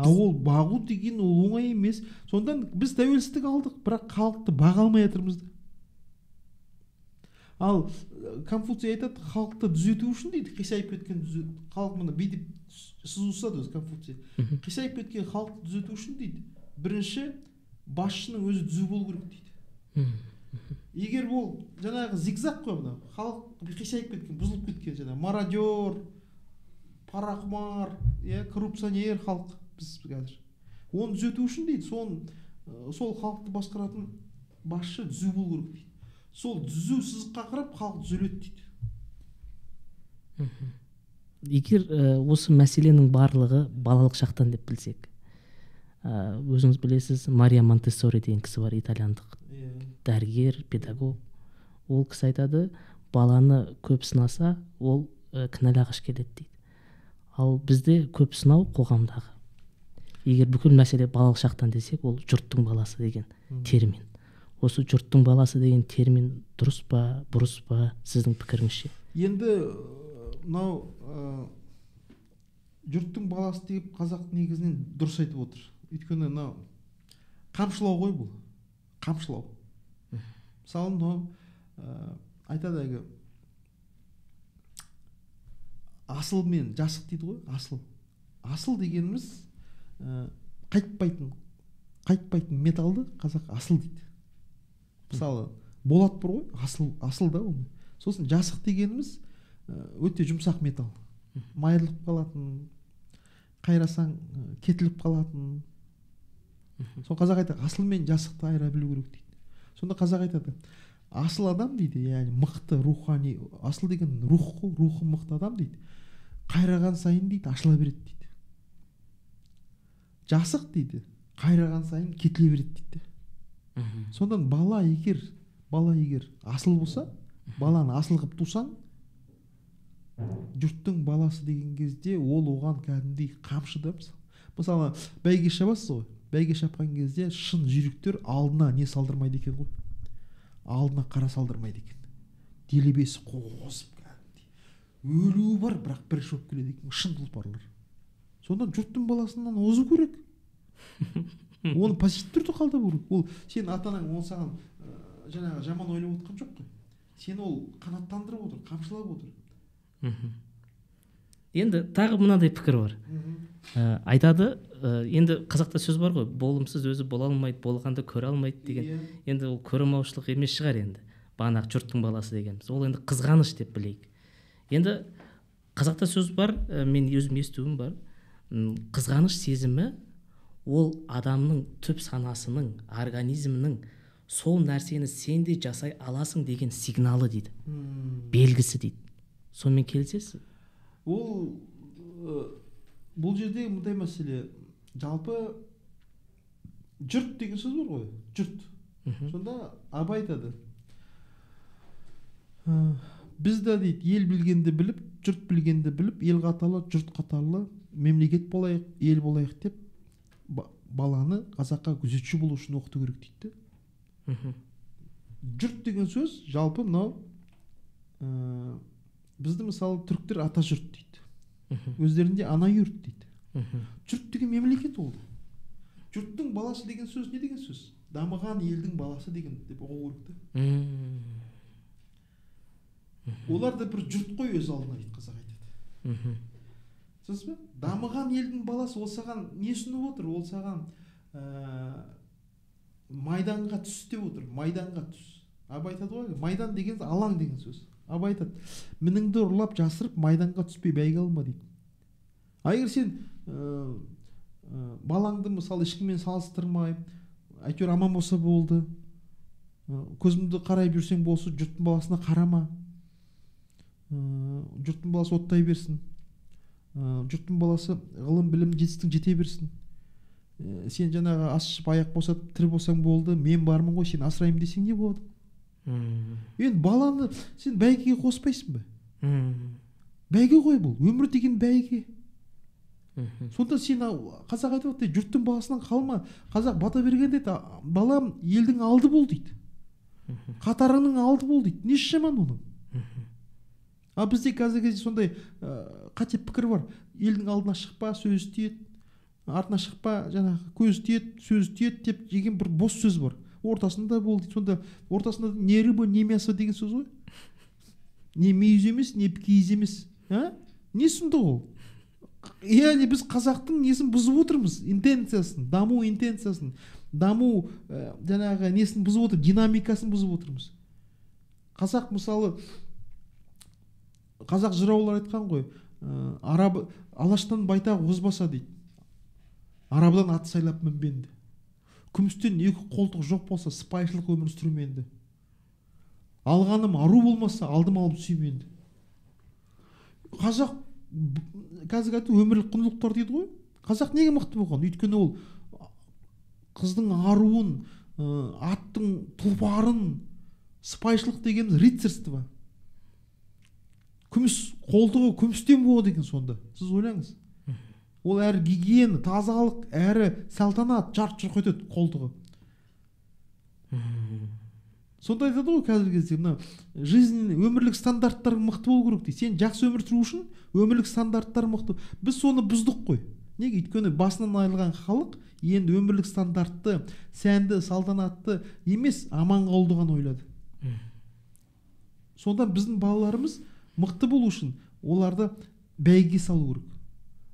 Ол бағу деген ол оңай емес. Сондан біз тәуелсіздік алдық, бірақ халықты баға алмай жатырмыз. Ал Конфуций айтады, халықты түзету үшін дейді, қисайып кеткен халық мұны бүйтіп сызусады өзі Конфуций. Қисайып кеткен халықты түзету үшін дейді, бірінші басшының өзі түзу болу керек дейді. Егер ол жаңағы зигзаг қой, мына халық қисайып кеткен, бұзылып кеткен, жаңағы мародер, парақұмар, коррупционер халық біз қазір. Оны түзету үшін дейді, сол халықты басқаратын басшы түзу болу керек дейді. Сол түзу сызыққа қарап халық түзеледі дейді. Егер осы мәселенің барлығы балалық шақтан деп білсек, өзіңіз білесіз, Мария Монтессори деген кісі бар, итальяндық дәрігер, педагог. Ол кісі айтады, баланы көп сынаса, ол кінәлағыш келеді дейді. Ал бізде көп сынау қоғамдағы. Егер бүкіл мәселе балалық шақтан десек, ол жұрттың баласы деген термин. Осы жұрттың баласы деген термин дұрыс па, бұрыс па, сіздің пікіріңізше? Енді мынау жұрттың баласы деп қазақ негізінен дұрыс айтып отыр. Өйткені мынау қамшылау ғой бұл. Қамшылау. Мысалы мынау айтады әгі асыл мен жасық дейді ғой, асыл. Асыл дегеніміз қайтпайтын металды қазақ асыл дейді. Мысалы болат бар ғой, асыл да ол. Сосын жасық дегеніміз өте жұмсақ металл. Майырылып қалатын, қайрасаң кетіліп қалатын. Сол қазақ айтады, асыл мен жасықты айыра білу керек дейді. Сонда қазақ айтады, асыл адам дейді, яғни мықты рухани, асыл деген рух қой, рухы мықты адам дейді, қайраған сайын дейді ашыла береді дейді. Жасық дейді қайраған сайын кетіле береді дейді. Сондан бала егер асыл болса, баланы асыл қылып тусаң, жұрттың баласы деген кезде ол оған кәдімгідей қамшы да, мысалы бәйге шабасыз ғой, бәйге шапқан кезде шын жүйріктер алдына не салдырмайды екен ғой, алдына қара салдырмайды екен, делебесі қозып кәдімгідей өлуі бар, бірақ бір шоп келеді екен, шын тұлпарлар. Сонда жұрттың баласынан озу керек, оны позитивті түрде қалдыру керек. Ол сен ата-анаң ол саған жаңағы жаман ойлап отқан жоқ қой, сені ол қанаттандырып отыр, қамшылап отыр. Енді тағы мынандай пікір бар. Айтады, енді қазақта сөз бар ғой, болымсыз өзі бола алмайды, болғанды көре алмайды деген. Енді ол көремаушылық емес шығар енді. Бағанағы жұрттың баласы дегеніміз. Ол енді қызғаныш деп білейік. Енді қазақта сөз бар, мен өзім естуім бар. Қызғаныш сезімі ол адамның түп санасының, организмінің сол нәрсені сен де жасай аласың деген сигналы дейді. Белгісі дейді. Сонымен келісесіз? Ол бұл жерде мындай мәселе, жалпы жұрт деген сөз бар ғой, жұрт. Сонда Абай айтады, біз де дейді, ел білгенді біліп, жұрт білгенді біліп, ел қатарлы, жұрт қатарлы, мемлекет болайық, ел болайық деп, баланы қазаққа күзетші болу үшін оқыту керек дейді. Жұрт деген сөз жалпы мынау, бізді мысалы түріктер ата жұрт дейді, өздерінде ана юрт дейді. Жұрт деген мемлекет олды. Жұрттың баласы деген сөз не деген сөз? Дамыған елдің баласы деген деп оқу керек. Олар да бір жұрт қой өз алдына дейді, қазақ айтады. Сөз бе? Дамыған елдің баласы, ол саған не ұсынып отыр? Ол саған майданға түс деп отыр, майданға түс. Абай айтады ғой, майдан деген алаң деген сөз. Абай айтады, мініңді ұрлап жасырып майданға түспей бәйге алма дейді. Егер сен балаңды мысалы ешкіммен салыстырмай, әйтеуір аман болса болды, көзімді қарай жүрсең болсын, жұрттың баласына қарама, жұрттың баласы оттай берсін, жұрттың баласы ғылым білім жетістік жете берсін, сен жаңағы ас ішіп аяқ босап тірі болсаң болды, мен бармын ғой, сен асыраймын десең не болады? Енді баланы сен бәйгеге қоспайсың ба? Бәйге ғой бұл, өмір деген бәйге. Сонда сен қазақ айтып отыр, жұрттың баласынан қалма. Қазақ бата берген дейді, балам елдің алды бол дейді, қатарыңның алды бол дейді. Не жаман оның? Ал бізде қазіргі кезде сондай қате пікір бар. Елдің алдына шықпа, сөз тиеді, артына шықпа, жаңағы көз тиеді, сөз тиеді деп деген бір бос сөз бар. Ортасында бол дейді. Сонда ортасында не рыба, не мясо деген сөз ғой. Не мүйіз емес, не киіз емес. Не сұмдық ол? Яғни біз қазақтың несін бұзып отырмыз, интенциясын, даму интенциясын, даму жаңағы несін бұзып отыр, динамикасын бұзып отырмыз. Қазақ мысалы, қазақ жыраулар айтқан ғой, алаштан байтақ озбаса дейді, арабадан ат сайлап мінбенді, күмістен екі қолтық жоқ болса сыпайшылық өмір сүрменді, алғаным ару болмаса алдым алып сүйменді. Қазақ қазір айтты өмірлік құндылықтар дейді ғой. Қазақ неге мықты болған? Өйткені ол қыздың аруын, аттың тұлпарын, сыпайшылық дегеніміз рыцарство. Күміс қолтығы күмістен болады екен сонда. Сіз ойлаңыз. Ол әрі гигиена, тазалық, әрі салтанат, жарқ-жұрқ етеді қолтығы. Сонда айтады ғой қазіргі кезде, мына жизнь, өмірлік стандарттар мықты болу керек дейді. Сен жақсы өмір сүру үшін өмірлік стандарттар мықты. Біз соны бұздық қой. Неге? Өйткені басынан айырылған халық енді өмірлік стандартты, сәнді, салтанатты емес, аман қалуды ғана ойлады. Сонда біздің балаларымыз мықты болу үшін оларды бәйге салу керек.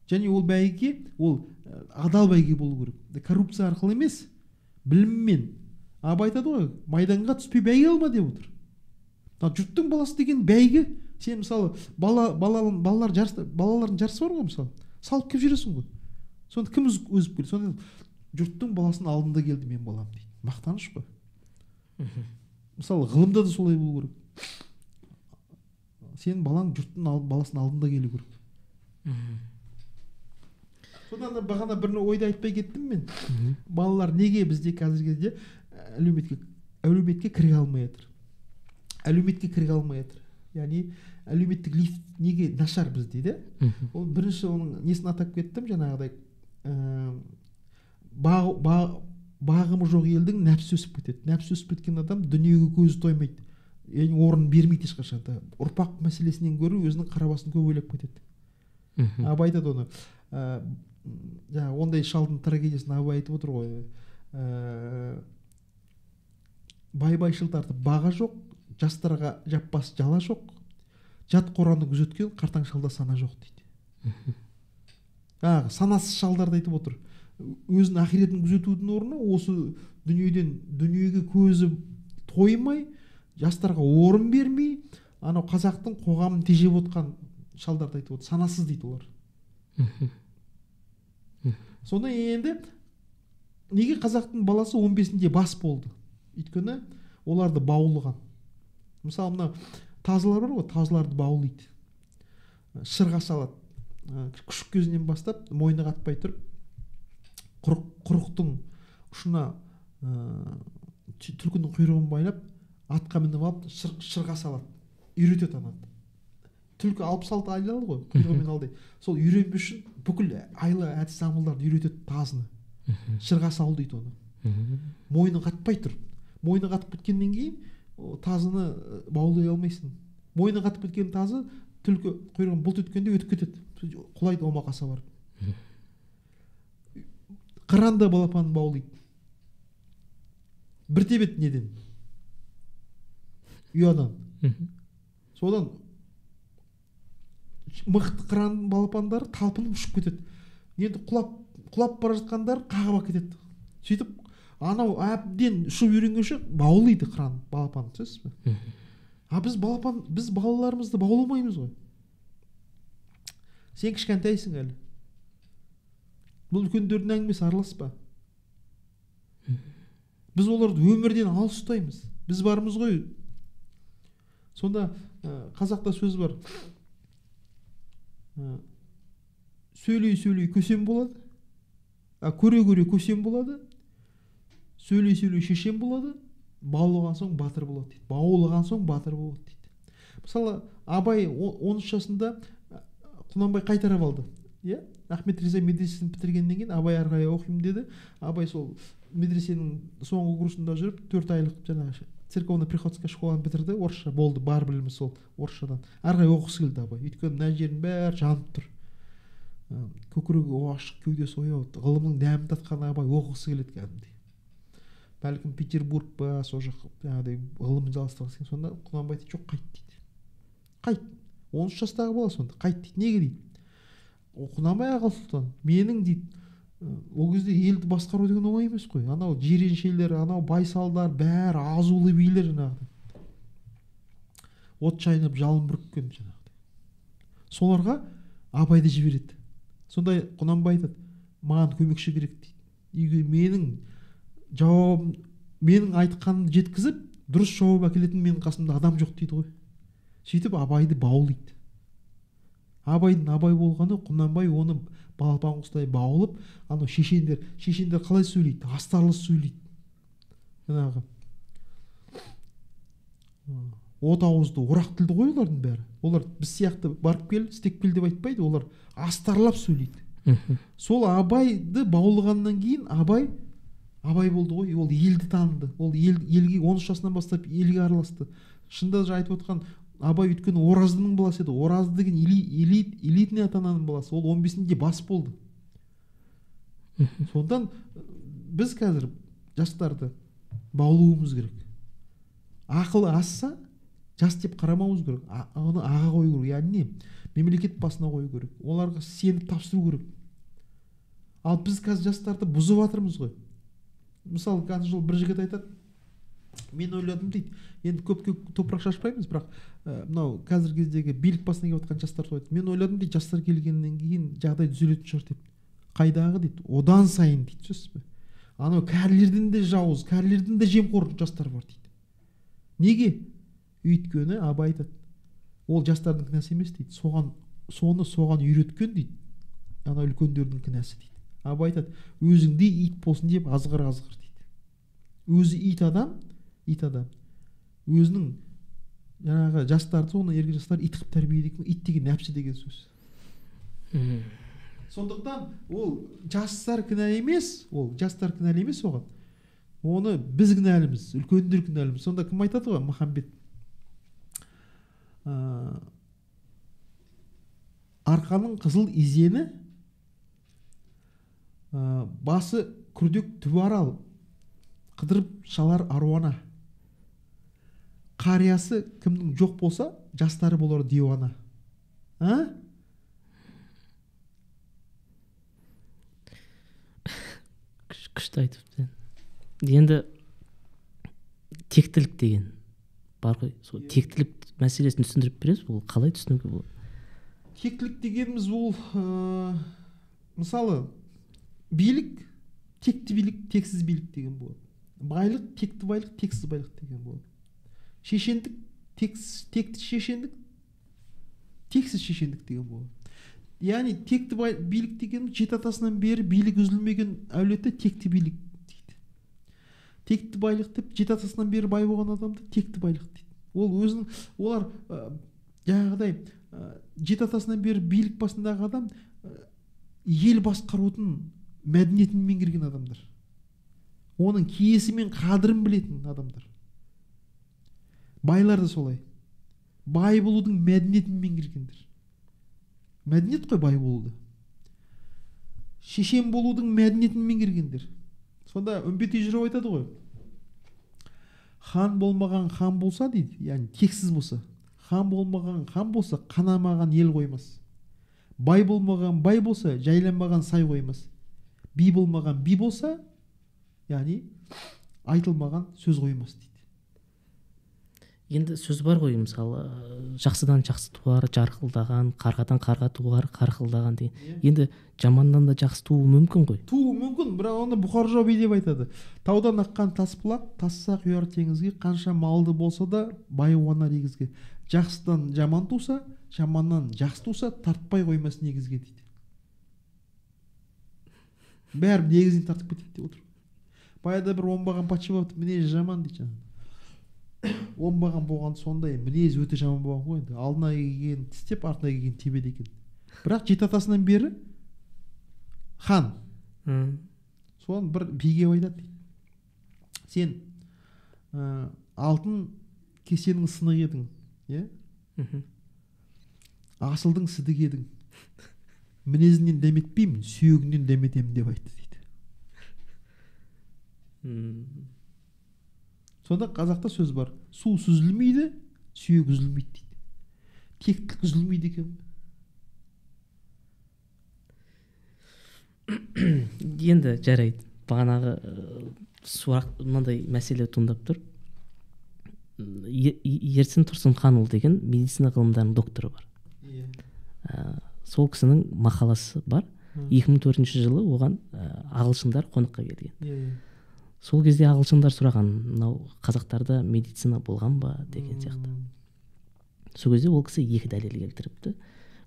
Және ол бәйге, ол адал бәйге болу керек. Коррупция арқылы емес, біліммен. Абай айтады ғой, майданға түспей бәйге алма деп отыр. Жұрттың баласы деген бәйге. Сен мысалы балалардың жарысы бар ғой, мысалы салып кеп жүресің ғой. Сонда кім өзіп келді? Сонда жұрттың баласының алдында келді мен балам дейді. Мақтаныш қой. мысалы ғылымда да солай болу керек. Сенің балаң жұрттың баласының алдында келу керек. Содан да бағана бір ойды айтпай кеттім мен. Балалар неге бізде қазіргі кезде әлеуметке кіре алмай жатыр? Әлеуметке кіре алмай жатыр. Яғни әлеуметтік лифт неге нашар бізде, де? Ол бірінші оның несін атап кеттім, жаңағыдай бағымы жоқ елдің нәпсі өсіп кетеді. Нәпсі өсіп кеткен адам дүниеге көзі тоймайды. Яғни орын бермейді ешқашан. Ұрпақ мәселесінен гөрі өзінің қара басын көп ойлап кетеді. Абай айтады оны. Ондай шалдың трагедиясын Абай айтып отыр ғой. Бай-байшыл тартып баға жоқ, жастарға жаппас жала жоқ, жат қораны күзеткен қартаң шалда сана жоқ дейді. Санасыз шалдарды айтып отыр. Өзінің ақиретін күзетудің орнына осы дүниеге көзі тоймай, жастарға орын бермей, анау қазақтың қоғамын тежеп отқан шалдарды айтып отыр. Санасыз дейді олар. Сонда енді неге қазақтың баласы 15-інде бас болды? Өйткені оларды баулыған. Мысалы, мына тазылар бар ғой, тазыларды баулайды. Шырға салады. Күшік кезінен бастап мойны қатпай тұрып, құрықтың ұшына түлкінің құйрығын байлап, атқа мініп алып, шырға салады. Үйретеді ананы. Түлкі 66 айлалы ғой, құйрығымен алдай. Сол үйренбес үшін бүкіл айлы әдіс амалдарды үйретеді тазыны. Шырға сал дейді оны. Мойны қатпай тұр. Мойны қатып кеткеннен кейін тазыны баулай алмайсың. Мойны қатып кеткен тазы түлкі құйрығын бұлт еткенде өтіп кетеді. Құлайды омақаса барып. Қыранда балапанын баулайды. Бір тебет неден? Ұядан. Содан мықты қыранның балапандары талпынып ұшып кетеді. Енді құлап бара жатқандар қағып кетеді. Сөйтіп анау әбден ұшып үйренгенше баулайды қыран балапанын, түсінесіз бе? Біз балаларымызды бауламаймыз ғой. Сен кішкентайсың әлі. Бұл үлкендердің әңгімесі араласпа. Біз оларды өмірден алыс ұстаймыз. Біз бармыз ғой. Сонда қазақта сөз бар. Сөйлей көсем болады. Көре көсем болады. Сөйлей шешен болады. Баулыған соң батыр болады дейді. Баулыған соң батыр болады дейді. Мысалы, Абай 13 жасында Құнанбай қайтарып алды. Ахмет Риза медресесін бітіргеннен кейін Абай ары қарай оқимын деді. Абай сол медресенің соңғы курсында жүріп 4 айлық жаңағы церковно-приходская школаны бітірді. Орысша болды, бар білімі сол орысшадан. Ары қарай оқығысы келді Абай. Өйткені мына жердің бәрі жанып тұр. Көкірегі ашық, кеудесі ояу, ғылымның дәмін татқан Абай оқығысы келеді кәдімгідей. Бәлкім Петербург па, сол жақ жаңағыдай ғылым жалғастырғысы келген. Сонда Құнанбай жоқ, қайт дейді. Қайт. 13 жастағы бала сонда қайт дейді. Неге дейді? Құнанбай аға сұлтан, менің дейді, ол кезде елді басқару деген оңай емес қой. Анау жиреншелер, анау байсалдар, бәрі азулы билер жаңағыдай. От шайнап жалын бүріккен жаңағыдай. Соларға Абайды жібереді. Сонда Құнанбай айтады, маған көмекші керек дейді. Үйге менің айтқанымды жеткізіп, дұрыс жауап әкелетін менің қасымда адам жоқ дейді ғой. Сөйтіп Абайды баулайды. Абайдың Абай болғаны, Құнанбай оны балапан құстай баулып, анау шешендер қалай сөйлейді? Астарлы сөйлейді. Жаңағы от ауызды, орақ тілді ғой олардың бәрі. Олар біз сияқты барып кел, істеп кел деп айтпайды, олар астарлап сөйлейді. Сол Абайды баулығаннан кейін Абай болды ғой, ол елді таныды. Ол елге 13 жасынан бастап елге араласты. Шында айтып отқан Абай өйткені Ораздының баласы еді. Оразды деген элитный ата-ананың баласы. Ол 15-інде бас болды. Сондан біз қазір жастарды баулуымыз керек. Ақылы асса, жас деп қарамауымыз керек. Оны аға қою керек. Яғни мемлекет басына қою керек. Оларға сеніп тапсыру керек. Ал біз қазір жастарды бұзып жатырмыз ғой. Мысалы, қазір жыл бір жігіт айтады, мен ойладым дейді, енді көпке топырақ шашпаймыз, бірақ мынау қазір кездегі билік басына келіп жатқан жастар айтады, мен ойладым дейді, жастар келгеннен кейін жағдай түзелетін шығар деп. Қайдағы дейді, одан сайын дейді, түсінесіз бе? Анау кәрілерден де жауыз, кәрілерден де жемқор жастар бар дейді. Неге? Өйткені Абай айтады, ол жастардың кінәсі емес дейді, соған үйреткен дейді, ана үлкендердің кінәсі дейді. Абай айтады, өзіңдей ит болсын деп азғыр дейді. Өзі ит адам, өзінің жаңағы жастарды, соны ерген жастар ит қылып тәрбиелейді. Ит деген нәпсі деген сөз. Сондықтан ол жастар кінәлі емес оған. Оны біз кінәліміз, үлкендер кінәліміз. Сонда кім айтады ғой, Махамбет? Арқаның қызыл изені, басы күрдек түбі арал, қыдырып шалар аруана. Қариясы кімнің жоқ болса, жастары болар диуана. Күшті айтыпты. Енді тектілік деген бар ғой, сол тектілік мәселесін түсіндіріп бересіз, ол қалай түсінуге болады? Тектілік дегеніміз ол мысалы билік, текті билік, тексіз билік деген болады. Байлық, текті байлық, тексіз байлық деген болады. Шешендік, текті шешендік, тексіз шешендік деген болады. Яғни текті билік деген жеті атасынан бері билік үзілмеген әулетті текті билік дейді. Текті байлық деп жеті атасынан бері бай болған адамды текті байлық дейді. Ол өзінің, олар жаңағыдай жеті атасынан бері билік басындағы адам ел басқарудың мәдениетін меңгерген адамдар. Оның киесі мен қадірін білетін адамдар. Байлар да солай. Бай болудың мәдениетін меңгергендер. Мәдениет қой бай болуды. Шешен болудың мәдениетін меңгергендер. Сонда Үмбетей Жырау айтады ғой, хан болмаған хан болса дейді, яғни тексіз болса, хан болмаған хан болса, қанамаған ел қоймас. Бай болмаған бай болса, жайланбаған сай қоймас. Би болмаған би болса, яғни айтылмаған сөз қоймас дейді. Енді сөз бар ғой, мысалы, жақсыдан жақсы туар, жарқылдаған, қарғадан қарға туар, қарқылдаған деген. Енді жаманнан да жақсы тууы мүмкін ғой. Тууы мүмкін, бірақ оны Бұқар Жырау би деп айтады. Таудан аққан тас бұлақ, тасса құяр теңізге, қанша малды болса да бай қуанар егізге. Жақсыдан жаман туса, жаманнан жақсы туса, тартпай қоймас негізге дейді. Бәрі негізін тартып кетеді деп отыр. Баяда бір оңбаған патша болып, мінезі жаман дейді. Оңбаған болған сондай, мінез өте жаман болған ғой. Алдына келген тістеп, артына келген тебеді екен. Бірақ жеті атасынан бері хан. Соны бір биге айтады дейді. Сен алтын кесенің сынық едің, асылдың сідік едің. Мінезінен дәметпеймін, сүйегінен дәметемін деп айтты дейді. Сонда қазақта сөз бар. Су сүзілмейді, сүйек үзілмейді дейді. Тектілік үзілмейді екен. Енді жарайды. Бағанағы сұрақ мынандай мәселе туындап тұр. Ерсін Тұрсынханұлы деген медицина ғылымдарының докторы бар. Сол кісінің мақаласы бар. 2004 жылы оған ағылшындар қонаққа келген. Сол кезде ағылшындар сұраған, мынау қазақтарда медицина болған ба деген сияқты. Сол кезде ол кісі екі дәлел келтіріпті.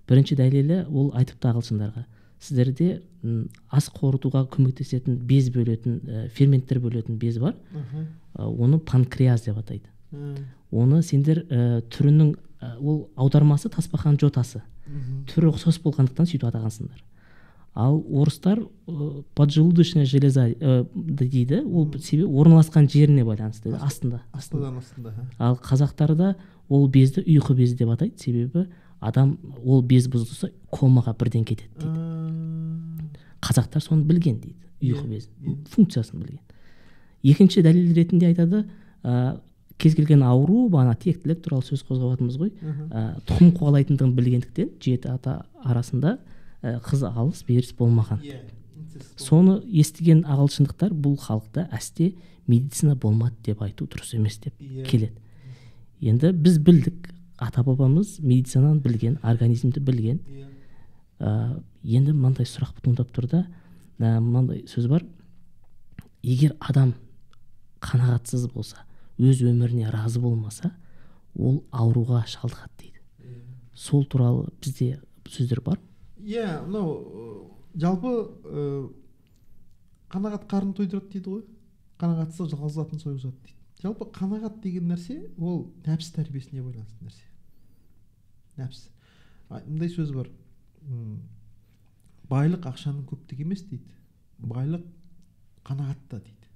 Бірінші дәлелі, ол айтыпты ағылшындарға, сіздерде ас қорытуға көмектесетін без бөлетін, ферменттер бөлетін без бар. Оны панкреаз деп атайды. Оны сендер түрінің, ол аудармасы тасбақан жотасы. Түрі ұқсас болғандықтан сөйтіп атағансыңдар. Ал орыстар поджелудочная железа дейді, ол себебі орналасқан жеріне байланысты, астында. Ал қазақтарда ол безді ұйқы безі деп атайды, себебі адам ол без бұзылса комаға бірден кетеді дейді. Қазақтар соны білген дейді, ұйқы безін, функциясын білген. Екінші дәлел ретінде айтады, кез келген ауру, бағана тектілік туралы сөз қозғаватырмыз ғой, тұқым қуалайтындығын білгендіктен жеті ата арасында қыз алыс беріс болмаған. Соны естіген ағылшындықтар бұл халықта әсте медицина болмады деп айту дұрыс емес деп келеді. Енді біз білдік, ата-бабамыз медицинаны білген, организмді білген. Енді мынандай сұрақ туындап тұр да, мынандай сөз бар. Егер адам қанағатсыз болса, өз өміріне разы болмаса, ол ауруға шалдығады дейді. Сол туралы бізде сөздер бар? Иә, мынау жалпы қанағат қарын тойдырады дейді ғой. Қанағатсыз жалғыз атын сойғызады дейді. Жалпы қанағат деген нәрсе ол нәпсі тәрбиесіне байланысты нәрсе. Нәпсі. Мындай сөз бар. Байлық ақшаның көптігі емес дейді. Байлық қанағатта дейді.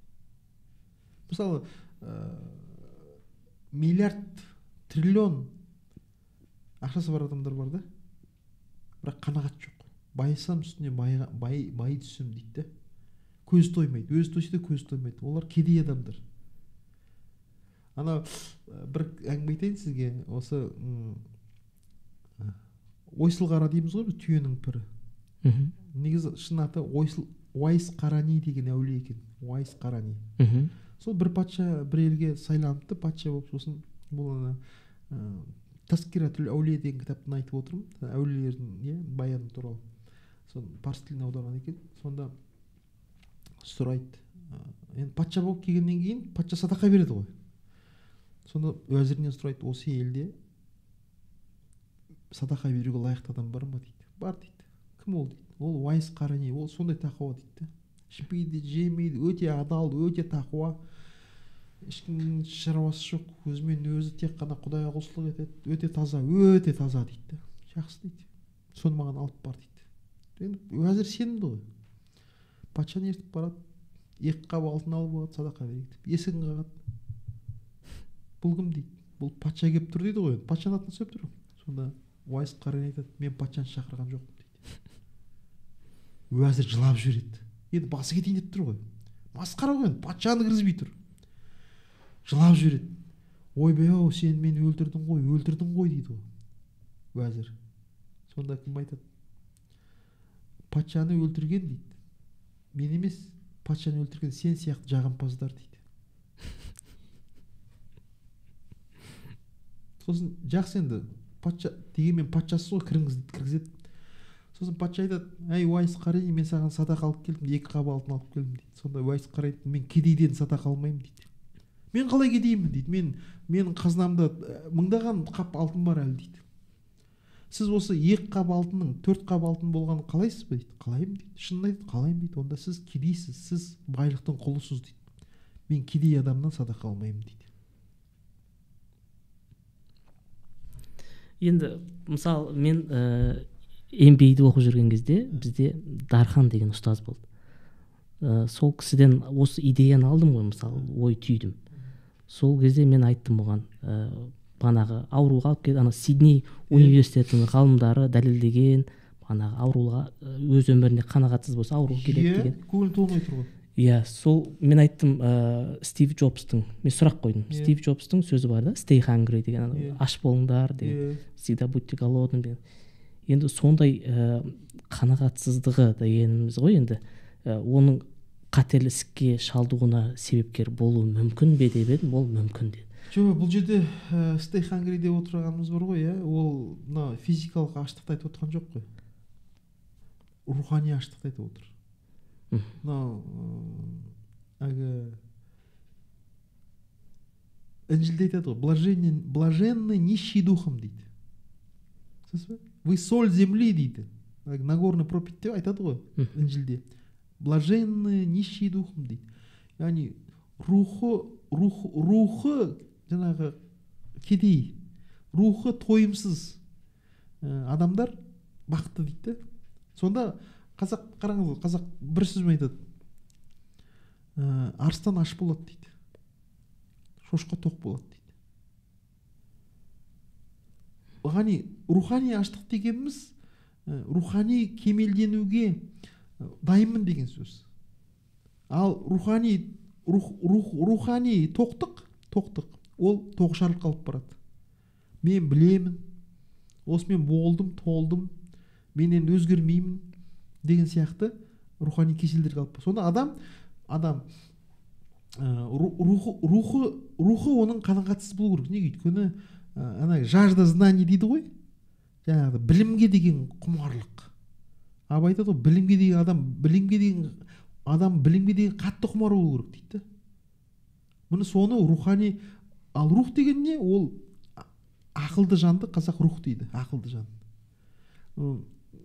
Мысалы, миллиард, триллион ақшасы бар адамдар бар да, бірақ қанағат жоқ. Байысам үстіне бай түсем дейді. Көз тоймайды. Өзі тойса да көз тоймайды. Олар кедей адамдар. Ана бір әңгіме айтайын сізге. Осы ойсыл қара дейміз ғой, түйенің пірі. Негізі шын аты Уайс Қарани деген әулие екен. Уайс Қарани. Сол бір патша бір елге сайланыпты, патша болып, сосын бұл Таскиратул әулие деген кітаптан айтып отырмын. Әулиелердің баяны туралы. Соны парсы тіліне аударған екен. Сонда сұрайды. Енді патша болып келгеннен кейін патша садақа береді ғой. Сонда уәзірінен сұрайды, осы елде садақа беруге лайықты адам бар ма дейді. Бар дейді. Кім ол дейді. Ол Уайс Қарани, ол сондай тақуа дейді. Ішпейді, жемейді, өте адал, өте тақуа. Ешкімнің шаруасы жоқ, өзімен өзі тек қана Құдайға құлшылық етеді, өте таза дейді. Жақсы дейді. Соны маған алып бар дейді. Енді уәзір сенімді ғой. Патшаны ертіп барады, 2 қап алтын алып алады, садақа берейік деп. Есігін қағады. Бұл кім дейді. Бұл патша келіп тұр дейді ғой. Патшаның атын сөйлеп тұр. Сонда Уайс Қарани айтады, мен патшаны шақырған жоқпын дейді. Уәзір жылап жібереді. Енді басы кетейін деп тұр ғой. Масқара ғой, патшаны кіргізбей тұр. Жылап жібереді. Ойбай-ау, сен мені өлтірдің ғой дейді ғой уәзір. Сонда кім айтады? Патшаны өлтірген дейді. Мен емес, патшаны өлтірген сен сияқты жағымпаздар дейді. Сосын жақсы, енді патша дегенмен патшасы ғой, кіріңіз дейді, кіргізеді. Сосын патша айтады, әй Уайс Қарани, мен саған садақа алып келдім, 2 қап алтын алып келдім дейді. Сонда Уайс Қарани, мен кедейден садақа алмаймын дейді. Мен қалай кедеймін дейді. Менің қазынамда мыңдаған қап алтын бар әлі дейді. Сіз осы 2 қап алтынның 4 қап алтын болғанын қалайсыз ба дейді. Қалаймын дейді. Шынын айтады, қалаймын дейді. Онда сіз кедейсіз, сіз байлықтың құлысыз дейді. Мен кедей адамнан садақа алмаймын дейді. Енді мысалы мен MBA-ді оқып жүрген кезде бізде Дархан деген ұстаз болды. Сол кісіден осы идеяны алдым ғой, мысалы ой түйдім. Сол кезде мен айттым оған, банағы ауруға алып келді, ана Сидней университетінің ғалымдары дәлелдеген, банағы ауруға өз өмірінде қанағатсыз болса ауруға келеді деген. Көңіл толмай тұр ғой. Иә, сол мен айттым, Стив Джобстың, мен сұрақ қойдым. Стив Джобстың сөзі бар да, stay hungry деген, аш болыңдар деген, всегда будьте голодны деген. Енді сондай қанағатсыздығы дегеніміз ғой, енді оның қатерлі ісікке шалдығуына себепкер болуы мүмкін бе деп едім, ол мүмкін деді. Жоқ, бұл жерде stay hungry деп отырғанымыз бар ғой, ол мына физикалық аштықты айтып отырған жоқ қой. Рухани аштықты айтып отыр. Мынау Інжілде айтады ғой, блаженны нищий духом дейді. Вы соль земли дейді. Нагорный проповедь деп айтады ғой Інжілде. Блаженны нищий духом дейді. Яғни рухы жаңағы кедей, рухы тойымсыз адамдар бақытты дейді. Сонда қазақ, қараңыз, қазақ бір сөзбен айтады. Арыстан аш болады дейді. Шошқа тоқ болады дейді. Яғни рухани аштық дегеніміз рухани кемелденуге дайынмын деген сөз. Ал рухани тоқтық ол тоғышарлыққа алып барады. Мен білемін, осымен болдым, толдым, менен өзгермеймін деген сияқты рухани кеселдерге алып барады. Сонда адам рухы оның қанағатсыз болу керек. Неге? Өйткені ана жажда знаний дейді ғой. Жаңағы білімге деген құмарлық. Абай айтады ғой, білімге деген қатты құмар болу керек дейді. міне соны рухани. Ал рух деген не? Ол ақылды жанды қазақ рух дейді, ақылды жан.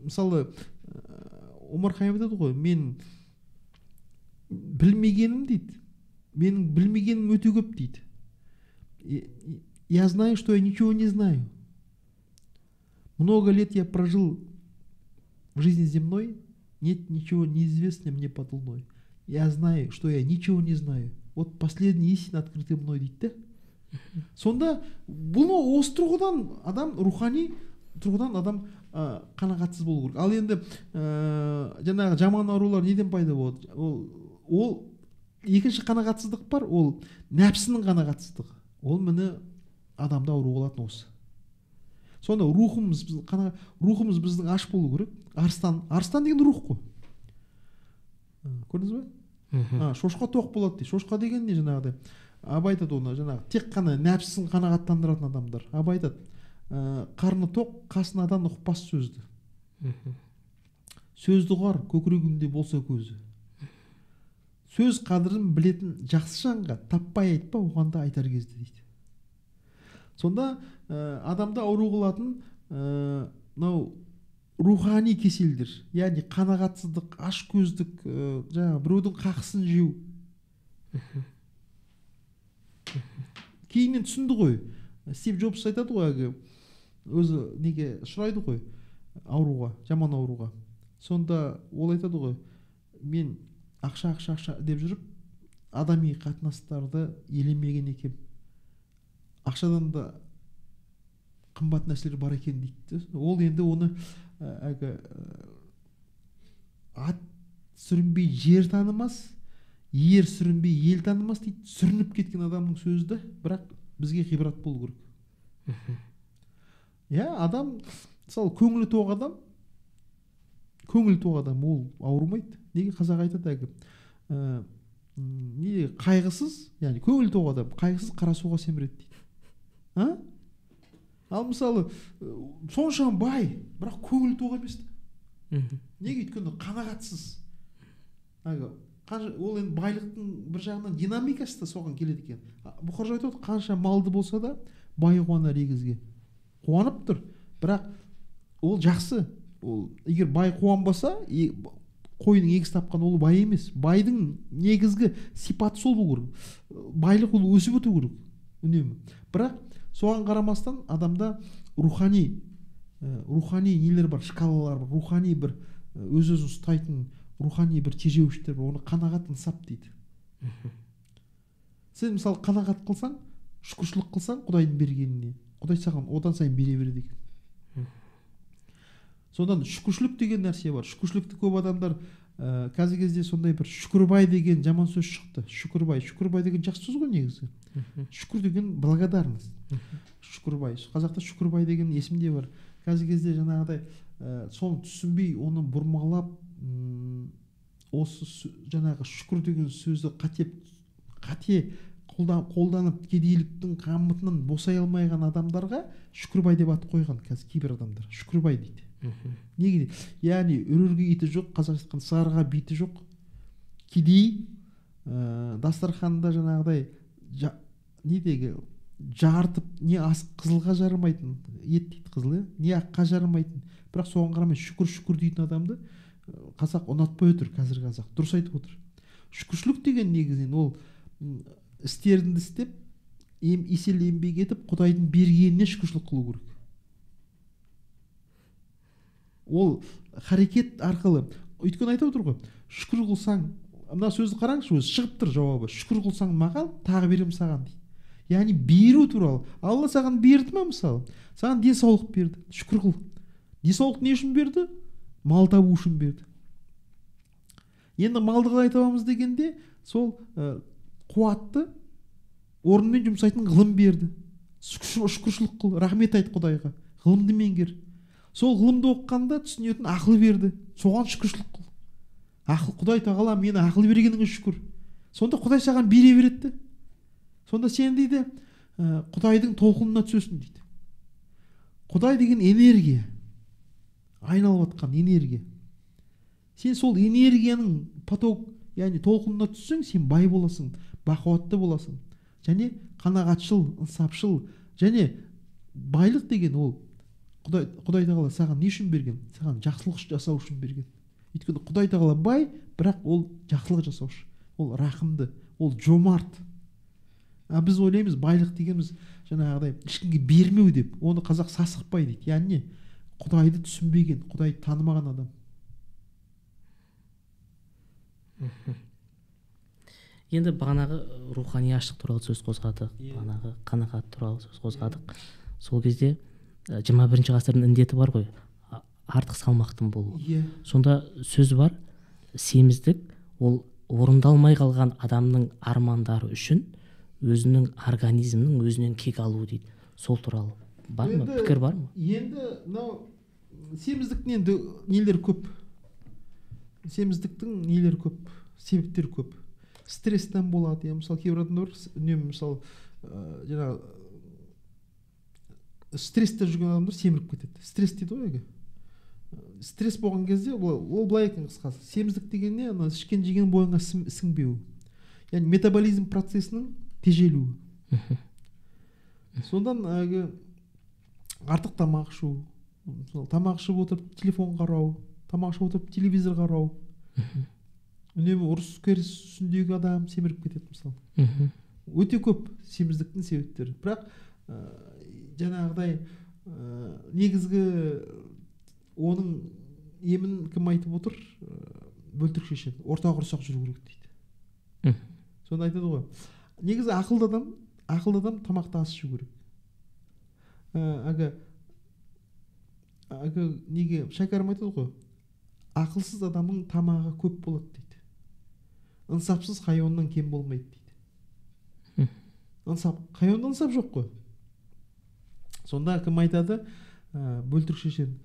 Мысалы Омар Хайям айтады ғой, мен білмегенім дейді, менің білмегенім өте көп дейді. Я знаю, что я ничего не знаю. Много лет я прожил в жизни земной, нет ничего неизвестного мне под луной. Я знаю, что я ничего не знаю. Вот последняя истина открытая мной дейді да. Сонда бұны осы тұрғыдан адам, рухани тұрғыдан адам қанағатсыз болу керек. Ал енді жаңағы жаман аурулар неден пайда болады? Ол екінші қанағатсыздық бар, ол нәпсінің қанағатсыздығы. Ол міне адамда ауру болатын осы. Сонда рухымыз біздің аш болу керек. Арыстан деген рух қой. Көрдіңіз бе? Шошқа тоқ болады дейді. Шошқа деген не жаңағыдай? Абай айтады оны, жаңағы тек қана нәпсісін қанағаттандыратын адамдар. Абай айтады, қарны тоқ, қасынадан ұқпас сөзді. Сөзді ұғар, көкірегінде болса көзі. Сөз қадірін білетін жақсы жанға таппай айтпа, оғанда айтар кезде дейді. Сонда адамда ауру қылатын рухани кеселдер, яғни қанағатсыздық, ашкөздік, жаңағы біреудің қақысын жеу. Кейіннен түсінді ғой. Стив Джобс айтады ғой, өзі неге ұшырайды ғой ауруға, жаман ауруға. Сонда ол айтады ғой, мен ақша деп жүріп, адами қатынастарды елемеген екем. Ақшадан да қымбат нәрселер бар екен дейді. Ол енді оны ат сүрінбей жер танымас, ер сүрінбей ел танымас дейді. Сүрініп кеткен адамның сөзі да, бірақ бізге ғибрат болу керек. Адам, мысалы, көңілі тоқ адам ол ауырмайды. Неге қазақ айтады не қайғысыз, яғни көңілі тоқ адам қайғысыз қара суға семіреді дейді. Ал мысалы сонша бай, бірақ көңілі тоқ емес. Неге? Өйткені қанағатсыз. Ол енді байлықтың бір жағынан динамикасы да соған келеді екен. Бұқар айтады, қанша малды болса да бай қуанар егізге. Қуанып тұр, бірақ ол жақсы. Егер бай қуанбаса, қойының егіз тапқан ол бай емес. Байдың негізгі сипаты сол болу керек. Байлық ол өсіп өту керек үнемі. Бірақ соған қарамастан адамда рухани нелер бар, шкалалар бар, рухани бір өз-өзін ұстайтын рухани бір тежеуіштер бар, оны қанағат ынсап дейді. Сен мысалы қанағат қылсаң, шүкіршілік қылсаң Құдайдың бергеніне, Құдай саған одан сайын бере береді екен. Содан шүкіршілік деген нәрсе бар. Шүкіршілікті көп адамдар қазіргі кезде сондай бір шүкірбай деген жаман сөз шықты. Шүкірбай деген жақсы сөз ғой негізі. Шүкір деген благодарность. Шүкірбай. Қазақта шүкірбай деген есімде бар. Қазіргі кезде жаңағыдай соны түсінбей, оны бұрмалап, осы жаңағы шүкір деген сөзді қате қолданып кедейліктің қамытынан босай алмайған адамдарға шүкірбай деп ат қойған қазір кейбір адамдар. Шүкірбай дейді. Неге? Яғни үрерге иті жоқ, қазақша айтқан сарыға биті жоқ. Кедей дастарханда жаңағыдай недегі жартып, не қызылға жарымайтын, ет дейді қызыл, не аққа жарымайтын, бірақ соған қарамай шүкір дейтін адамды қазақ ұнатпай отыр. Қазір қазақ дұрыс айтып отыр. Шүкіршілік деген негізінен ол істеріңді істеп, есел еңбек етіп, Құдайдың бергеніне шүкіршілік қылу керек. Ол харекет арқылы. Өйткені айтып отыр ғой, шүкір қылсаң, мына сөзді қараңызшы, өзі шығып тұр жауабы. Шүкір қылсаң маған, тағы берем саған дейді. Яғни беру туралы. Алла саған берді ма мысалы? Саған денсаулық берді. Шүкір қыл. Денсаулық не үшін берді? Мал табу үшін берді. Енді малды қалай табамыз дегенде, сол қуатты орнымен жұмсайтын ғылым берді. Шүкіршілік қыл, рахмет айт Құдайға. Ғылымды меңгер. Сол ғылымды оқығанда түсінетін ақыл берді. Соған шүкіршілік қыл. Ақыл, Құдай тағала мені ақыл бергеніңе шүкір. Сонда Құдай саған бере береді. Сонда сен дейді, Құдайдың толқынына түсесің дейді. Құдай деген энергия. Айналып жатқан энергия. Сен сол энергияның поток, яғни толқынына түссең, сен бай боласың, бақуатты боласың. және қанағатшыл, ынсапшыл, және байлық деген ол Құдай тағала саған не үшін берген? Саған жақсылық жасау үшін берген. Өйткені Құдай тағала бай, бірақ ол жақсылық жасаушы, ол рақымды, ол жомарт. Біз ойлаймыз байлық дегеніміз жаңағыдай ешкімге бермеу деп. Оны қазақ сасықпай дейді. Яғни Құдайды түсінбеген, Құдайды танымаған адам. Енді бағанағы рухани аштық туралы сөз қозғадық, бағанағы қанағат туралы сөз қозғадық. Сол кезде 21 ғасырдың індеті бар ғой, артық салмақтың болуы. Сонда сөз бар, семіздік ол орындалмай қалған адамның армандары үшін өзінің организмнің өзінен кек алуы дейді. Сол туралы бар ма? Пікір бар ма? Енді семіздіктің енді нелер көп. Семіздіктің нелер көп, себептер көп. Стресстен болады. Мысалы, кейбір адамдар үнемі мысалы жаңағы стрессте жүрген адамдар семіріп кетеді. Стресс дейді ғой. Стресс болған кезде ол былай екен қысқасы. Семіздік дегенне ана ішкен жеген бойыңа сіңбеу. Яғни метаболизм процесінің тежелуі. Сондан артық тамақ ішу, тамақ ішіп отырып телефон қарау, тамақ ішіп отырып телевизор қарау. Үнемі ұрыс керіс үстіндегі адам семіріп кетеді мысалы. Өте көп семіздіктің себептері. Бірақ жаңағыдай негізгі оның емін кім айтып отыр? Бөлтірік шешен. Орта құрсақ жүру керек дейді. Сонда айтады ғой. Негізі ақылды адам тамақты аз ішу керек. Неге Шәкәрім айтады ғой. Ақылсыз адамның тамағы көп болады дейді. Ынсапсыз хайуаннан кем болмайды дейді. Хайуанда ынсап жоқ қой. Сонда кім айтады? Бөлтірік шешен.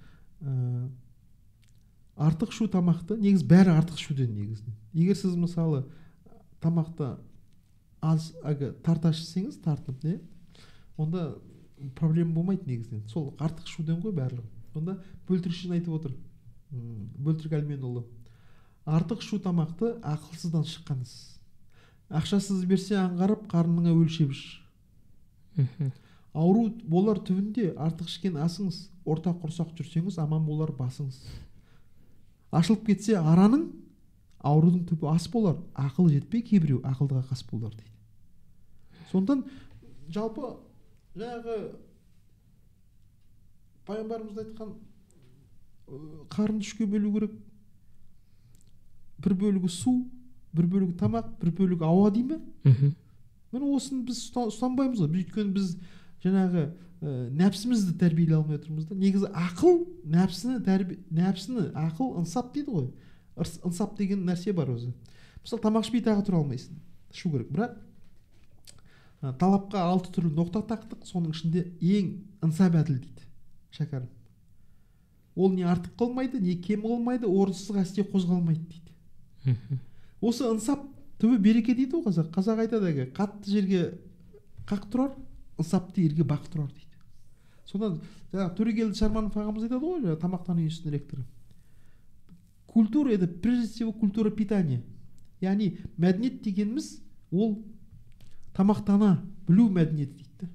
Артық шу тамақты, негіз бәрі артық шуден негізінен. Егер сіз мысалы тамақты аз тарта ішсеңіз, тартып, онда проблема болмайды негізінен. Сол артық шуден ғой барлығы. Онда бөлтірік шешен айтып отыр. Бөлтірік Әлменұлы. Артық шу тамақты ақылсыздан шыққаныз. Ақшасыз берсе аңғарып, қарныңа өлшеп іш. Ауру болар түбінде артық ішкен асыңыз, орта құрсақ жүрсеңіз, аман болар басыңыз. Ашылып кетсе араның, аурудың түбі ас болар. Ақыл жетпей кейбіреу ақылдыға қас болар дейді. Сондан жалпы жаңағы пайғамбарымыз айтқан қарынды үшке бөлу керек. Бір бөлігі су, бір бөлігі тамақ, бір бөлігі ауа дей ме? Міне осыны біз ұстанбаймыз ғой. Өйткені біз жаңағы нәпсімізді тәрбиелей алмай отырмыз да. Негізі ақыл, нәпсіні ақыл ынсап дейді ғой. Ынсап деген нәрсе бар өзі. Мысалы, тамақ ішпей тағы тұра алмайсың. Ішу керек. Бірақ талапқа 6 түрлі ноқта тақтық, соның ішінде ең ынсап әділ дейді Шәкәрім. Ол не артық қылмайды, не кем қылмайды, орынсыз қасте қозғалмайды дейді. Осы ынсап түбі береке дейді ғой қазақ. Қазақ айтады, қатты жерге қақ тұрар, ынсапты ерге бақ тұрар дейді. Сонда Төрегелді Шарманов ағамыз айтады ғой, тамақтану институтының ректоры. Культура это прежде всего культура питания. Яғни мәдениет дегеніміз ол тамақтана білу мәдениеті дейді.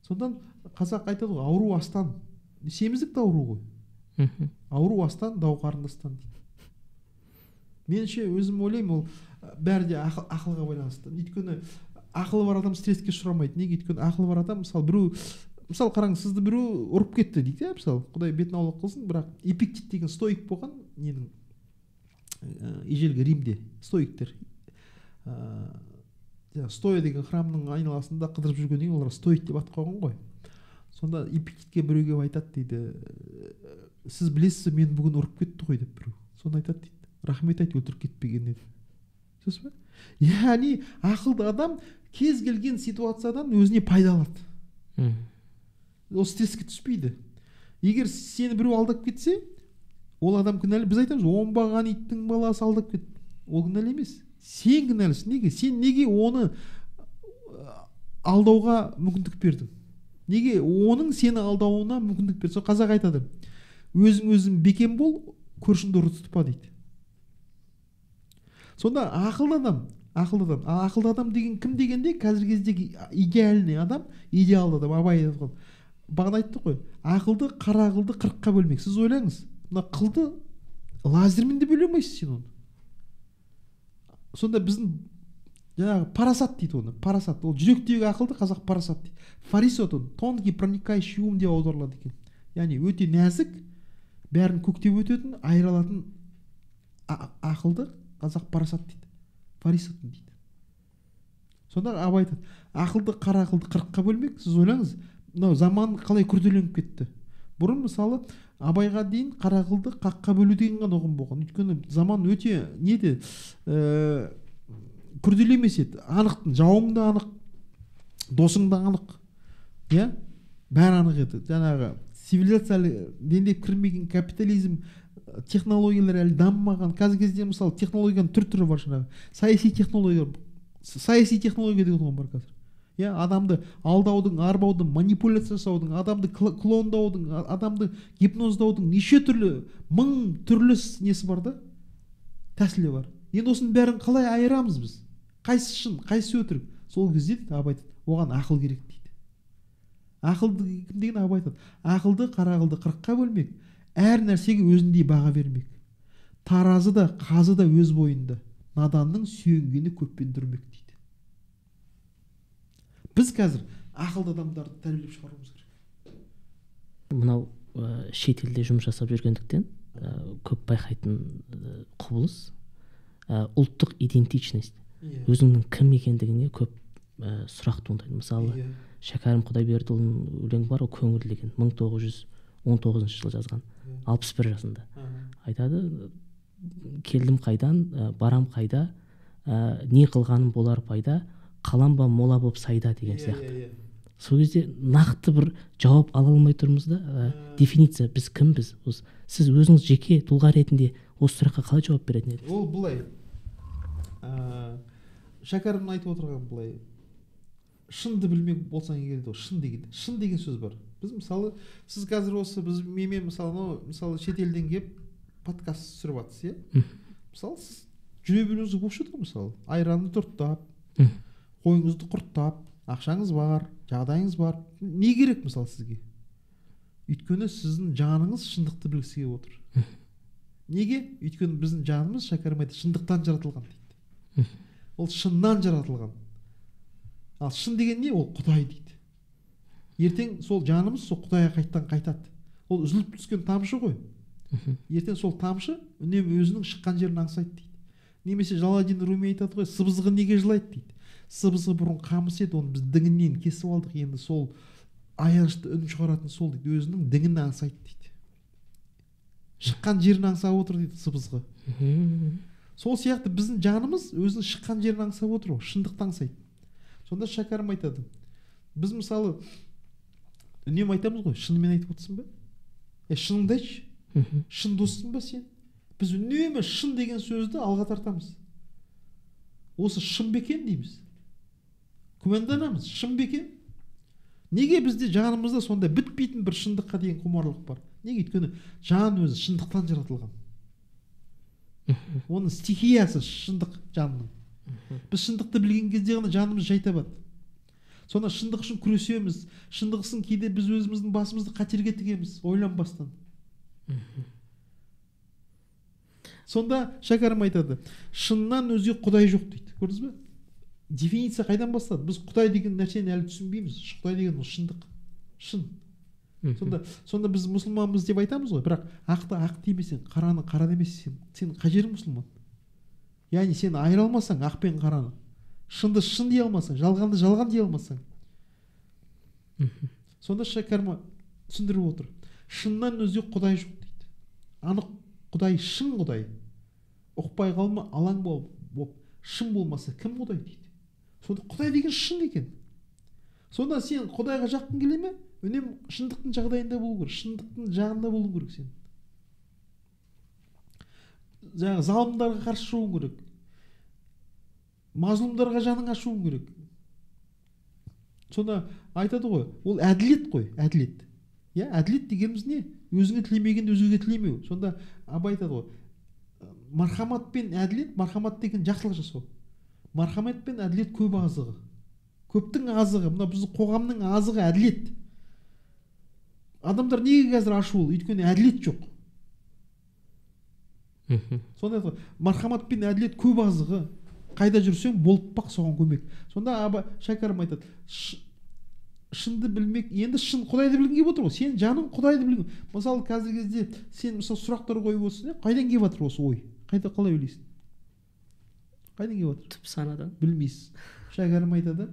Сондан қазақ айтады ғой, ауру астан, семіздік те ауру ғой. Ауру астан, дау қарындастан дейді. Меніңше өзім ойлаймын, ол бәрі де ақылға байланысты. Өйткені ақылы бар адам стресске ұшырамайды. Неге? Өйткені ақылы бар адам, мысалы қараңыз, сізді біреу ұрып кетті дейді, мысалы, Құдай бетін аулақ қылсын, бірақ Эпиктет деген стоик болған, ненің ежелгі Римде стоиктер. Стоя деген храмның айналасында қыдырып жүргеннен олар стоик деп ат қойған ғой. Сонда Эпиктетке біреуге айтады дейді, сіз білесіз, мен бүгін ұрып кетті ғой деп біреу. Сонда айтады дейді, рахмет айт, өлтіріп кетпеген еді. Сөз бе? Яғни ақылды адам кез келген ситуациядан өзіне пайда алады. Ол стресске түспейді. Егер сені біреу алдап кетсе, ол адам кінәлі. Біз айтамыз, оңбаған иттің баласы алдап кетті. Ол кінәлі емес. Сен кінәлісің. Неге? Сен неге оны алдауға мүмкіндік бердің? Неге оның сені алдауына мүмкіндік бердің? Сол қазақ айтады, өзің бекем бол, көршіңді ұры тұтпа дейді. Сонда ақылды адам ақылды адам. Ал ақылды адам деген кім дегенде қазіргі кездегі идеальный адам, идеалды адам. Абай бағана айтты ғой, ақылды қара қылды 40-қа бөлмек. Сіз ойлаңыз, мына қылды лазермен де бөле алмайсыз сен оны. Сонда біздің жаңағы парасат дейді оны. Парасат. Ол жүректегі ақылды қазақ парасат дейді. Фарисот оны. Тонкий проникающий ум деп аударылады екен. Яғни өте нәзік, бәрін көктеп өтетін, айыра алатын ақылды қазақ парасат дейді. Фарисот дейді. Сонда Абай айтады, ақылды қара ақылды 40-қа бөлмек. Сіз ойлаңыз, мынау заман қалай күрделеніп кетті. Бұрын мысалы Абайға дейін қара ақылды 40-қа бөлу деген ғана ұғым болған. Өйткені заман өте неде күрделі емес еді. Анық, жауың да анық, досың да анық. Иә? Бәрі анық еді. Жаңағы цивилизация дендеп кірмеген капитализм, технологиялар әлі дамымаған. Қазіргі кезде мысалы технологияның түр-түрі бар жаңағы. Саяси технология деген бар қазір. Иә, адамды алдаудың, арбаудың, манипуляция жасаудың, адамды клондаудың, адамды гипноздаудың неше түрлі, 1000 түрлі несі бар да, тәсілі бар. Енді осының бәрін қалай айырамыз біз? Қайсы шын, қайсы өтірік? Сол кезде Абай айтады, оған ақыл керек дейді. Ақылды кім деген Абай айтады? Ақылды қара ақылды 40-қа бөлмек, әр нәрсеге өзіндей баға бермек. Таразы да, қазы да өз бойында. Наданның сүйенгені көппен дүрмек дейді. Біз қазір ақылды адамдарды тәрбиелеп шығаруымыз керек. Мынау шетелде жұмыс жасап жүргендіктен көп байқайтын құбылыс ұлттық идентичность. Өзіңнің кім екендігіне көп сұрақ туындайды. Мысалы, Шәкәрім Құдайбердіұлының өлеңі бар, ол көңіл деген, 1919 жылы жазған, 61 жасында. Айтады, келдім қайдан, барам қайда, не қылғаным болар пайда, қалам ба мола боп сайда деген сияқты. Сол кезде нақты бір жауап ала алмай тұрмыз да, дефиниция, біз кімбіз? Сіз өзіңіз жеке тұлға ретінде осы сұраққа қалай жауап беретін едіңіз? Ол былай, Шәкәрімнің айтып отырған былай, шынды білмек болсаң егер де, шын деген сөз бар. Біз мысалы, сіз қазір осы менімен мысалы шетелден келіп подкаст түсіріп жатсыз, иә? Мысалы, сіз жүре беруіңіз болып жатыр мысалы, айранды тұрттап, қойыңызды құрттап, ақшаңыз бар, жағдайыңыз бар. Не керек мысалы сізге? Өйткені сіздің жаныңыз шындықты білгісі келіп отыр. Неге? Өйткені біздің жанымыз, Шәкәрім айтады, шындықтан жаратылған дейді. Ол шыннан жаратылған. Ал шын деген не? Ол Құдай дейді. Ертең сол жанымыз сол Құдайға қайттан қайтады. Ол үзіліп түскен тамшы ғой. Ертең сол тамшы үнемі өзінің шыққан жерін аңсайды дейді. Немесе Жалалдин Руми айтады ғой, сыбызғы неге жылайды дейді. Сыбызғы бұрын қамыс еді, оны біз діңінен кесіп алдық, енді сол аянышты үн шығаратын сол дейді, өзінің діңін аңсайды дейді. Шыққан жерін аңсап отыр дейді сыбызғы. Сол сияқты біздің жанымыз өзінің шыққан жерін аңсап отыр, шындықты аңсайды. Сонда Шәкәрім айтады, біз мысалы үнемі айтамыз ғой, шынымен айтып отырсың ба? Шыныңды айтшы, шын доссың ба сен? Біз үнемі шын деген сөзді алға тартамыз. Осы шын бекен дейміз. Күмәнданамыз, шын бекен. Неге бізде жанымызда сонда бітпейтін бір шындыққа деген құмарлық бар? Неге? Өйткені жан өзі шындықтан жаратылған. Оның стихиясы шындық жанның. Біз шындықты білген кезде ғана жанымыз жай табады. Сонда шындық үшін күресеміз. Шындық үшін кейде біз өзіміздің басымызды қатерге тігеміз, ойланбастан. Сонда Шәкәрім айтады, шыннан өзге Құдай жоқ дейді. Көрдіңіз бе? Дефиниция қайдан бастады? Біз Құдай деген нәрсені әлі түсінбейміз. Құдай деген ол шындық. Шын. Сонда біз мұсылманбыз деп айтамыз ғой, бірақ ақты ақ демесең, қараны қара демесең, сен қай жерің мұсылман? Яғни сен айыра алмасаң ақ пен қараны, шынды шын дей алмасаң, жалғанды жалған дей алмасаң. Сонда Шәкәрім түсіндіріп отыр. Шыннан өзге Құдай жоқ дейді. Анық Құдай шын Құдай. Ұқпай қалма, алаң болып, шын болмаса кім Құдай дейді. Сонда Құдай деген шын екен. Сонда сен Құдайға жақын келе ме? Үнем шындықтың жағдайында болу керек, шындықтың жағында болу керек сен. Жаңағы залымдарға қарсы шығуың керек. Мазлумдарға жаның ашуың керек. Сонда айтады ғой, ол әділет қой, әділет. Я, әділет дегеніміз не? Өзіңе тілемегенді өзгеге тілемеу. Сонда Абай айтады ғой, мархамат пен әділет, мархамат деген жақсылық жасау. мархамат пен әділет көп азығы, көптің азығы. Мына біздің қоғамның азығы әділет. Адамдар неге қазір ашулы? Өйткені әділет жоқ. Сонда мархамат пен әділет көп азығы. Қайда жүрсең болып бақ, соған көмек. Сонда Шәкәрім айтады, шынды білмек, енді шын Құдайды білгің келіп отыр ғой. Сен жаның Құдайды білгің. Мысалы қазіргі кезде сен мысалы сұрақтар қойып отырсың, қайдан келіп жатыр осы ой? Қалай ойлайсың? Қайдан келіп жатыр? Түп санадан. Білмейсіз. Шәкәрім айтады,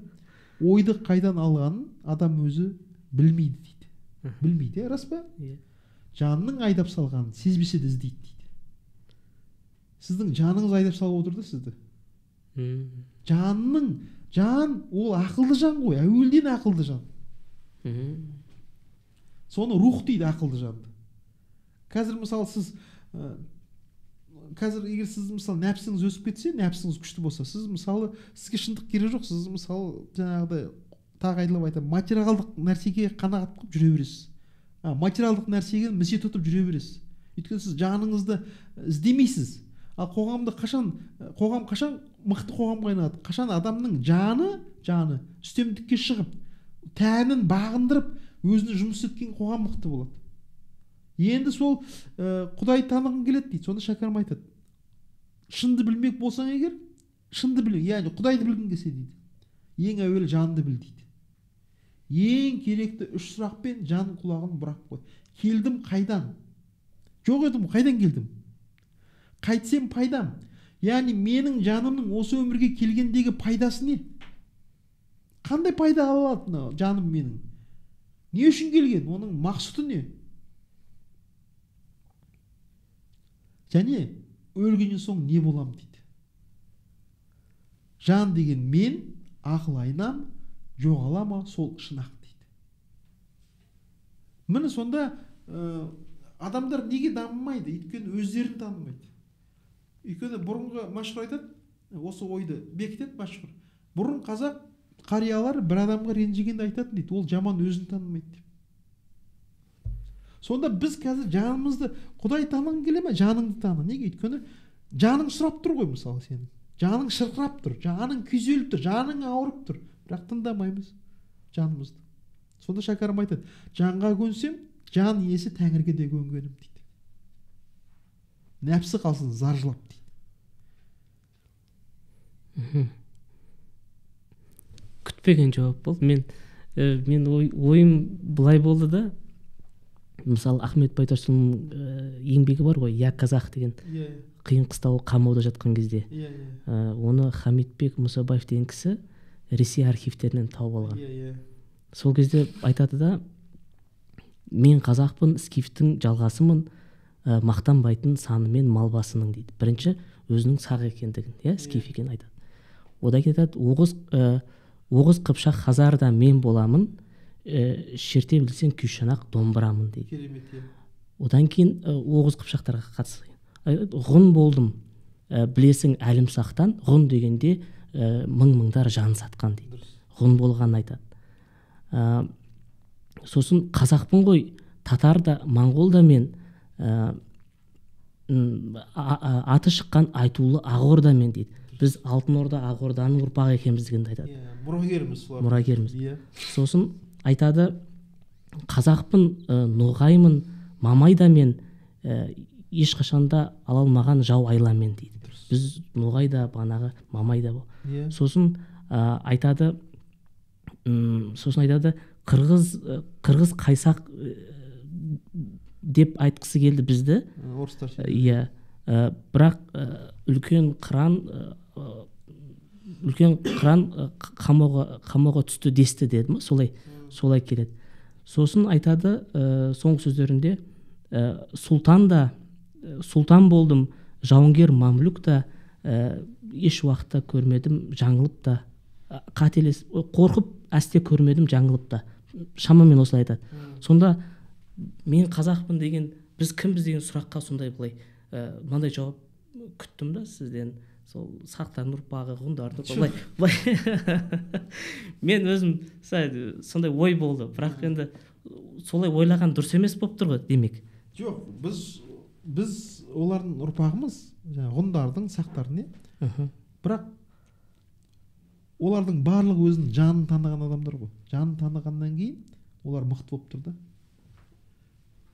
ойды қайдан алғанын адам өзі білмейді дейді. Білмейді, рас па? Жанның айдап салғанын сезбесе де іздейді дейді. Сіздің жаныңыз айдап салып отырды сізді. Жан ол ақылды жан ғой, әуелден ақылды жан. Соны рух дейді, ақылды жанды. Қазір мысалы сіз егер сіз мысалы нәпсіңіз өсіп кетсе, нәпсіңіз күшті болса, сіз мысалы сізге шындық керек жоқ, сіз мысалы жаңағыдай тағы айтылып айтам, материалдық нәрсеге қанағат қылып жүре бересіз. Материалдық нәрсеге місе тұтып жүре бересіз. Өйткені сіз жаныңызды іздемейсіз. Ал қоғам қашан мықты қоғамға айналады? Қашан адамның жаны үстемдікке шығып, тәнін бағындырып, өзіне жұмыс еткен қоғам мықты болады. Енді сол Құдай танығың келеді дейді. Сонда Шәкәрім айтады, шынды білмек болсаң егер, шынды біл, яғни Құдайды білгің келсе дейді, ең әуелі жанды біл дейді. Ең керекті 3 сұрақпен жан құлағын бұрап қой. Келдім қайдан? Жоқ едім, қайдан келдім? Қайтсем пайдам? Яғни менің жанымның осы өмірге келгендегі пайдасы не? Қандай пайда алады жаным менің? Не үшін келген? Оның мақсұты не? Және өлгеннен соң не болам дейді. Жан деген мен, ақыл айнам, жоғала ма, сол шынақ дейді. Міне сонда адамдар неге дамымайды? Өйткені өздерін танымайды. Өйткені бұрынғы машһүр айтады, осы ойды бекітеді машһүр. Бұрын қазақ қариялар бір адамға ренжігенде айтатын дейді, ол жаман өзін танымайды деп. Сонда біз қазір жанымызды, Құдай танығың келе ме, жаныңды таны. Неге? Өйткені жаның сұрап тұр ғой, мысалы сенің. Жаның шырқырап тұр, жаның күйзеліп тұр, жаның ауырып тұр. Бірақ тыңдамаймыз жанымызды. Сонда Шәкәрім айтады, жанға көнсем, жан иесі Тәңірге де көнгенім дейді. Нәпсі қалсын заржылап дейді. Күтпеген жауап болды. Мен ойым былай болды да, мысалы Ахмет Байтұрсынның еңбегі бар ғой, Я казах деген, қиын қыстау қамауда жатқан кезде. Оны Хамитбек Мұсабаев деген кісі Ресей архивтерінен тауып алған. Сол кезде айтады да, мен қазақпын, скифтің жалғасымын, мақтанбайтын санымен мал басының дейді. Бірінші өзінің сақ екендігін, скиф екенін айтады. Одан кетеді, Оғыз Қыпшақ Хазарда мен боламын, шерте білсең күйшанақ домбырамын дейді. Одан кейін Оғыз Қыпшақтарға қатысты. Ғұн болдым, білесің әлімсақтан, ғұн дегенде мың-мыңдар жан сатқан дейді. Ғұн болғанын айтады. Сосын қазақпын ғой, татар да, моңғол да мен, аты шыққан айтулы Ағордамен дейді. Біз Алтын Орда Ағорданың ұрпағы екенбіздігін айтады. Мұрагеріміз. Сосын айтады, қазақпын, ноғаймын, мамайда мен, ешқашанда ала алмаған жау айламен дейді. Біз ноғайда, банағы, мамайда бол. Сосын айтады, қырғыз қайсақ деп айтқысы келді бізді. Бірақ үлкен қыран қамауға түсті десті деді ма, солай келеді. Сосын айтады соңғы сөздерінде, сұлтан болдым, жауынгер мамлюк та, еш уақытта көрмедім жаңылып та, қорқып әсте көрмедім жаңылып та. Шамамен осылай айтады. Сонда мен қазақпын деген, біз кімбіз деген сұраққа сондай былай мынандай жауап күттім да сізден. Сол сақтардың ұрпағы, ғұндарды былай. Мен өзім сондай ой болды, бірақ енді солай ойлаған дұрыс емес болып тұр ғой, демек. Жоқ, біз олардың ұрпағымыз, ғұндардың, сақтардың, бірақ олардың барлығы өзінің жанын таныған адамдар ғой. Жанын танығаннан кейін олар мықты болып тұр да.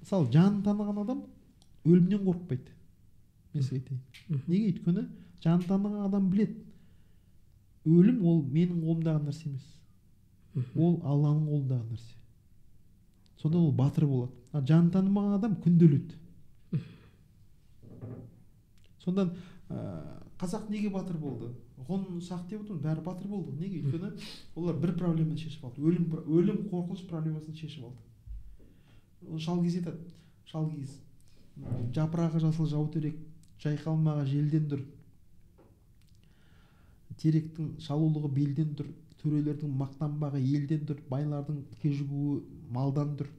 Мысалы, жанын таныған адам өлімнен қорықпайды. Мен сізге айтайын. Неге? Өйткені жанын таныған адам біледі. Өлім ол менің қолымдағы нәрсе емес. Ол Алланың қолындағы нәрсе. Сонда ол батыр болады. Жанын танымаған адам күнде өледі. Сондан қазақ неге батыр болды? Ғұн сақ деп отырмын, бәрі батыр болды. Неге? Өйткені олар бір проблеманы шешіп алды. Өлім қорқыныш проблемасын шешіп алды. Шалгиз айтады. Шалгиз. Жапырағы жасыл жаутерек, жайқалмағы желден дүр. Теректің шалулығы белден дүр. Төрелердің мақтанбағы елден дүр. Байлардың кежігуі малдан дүр.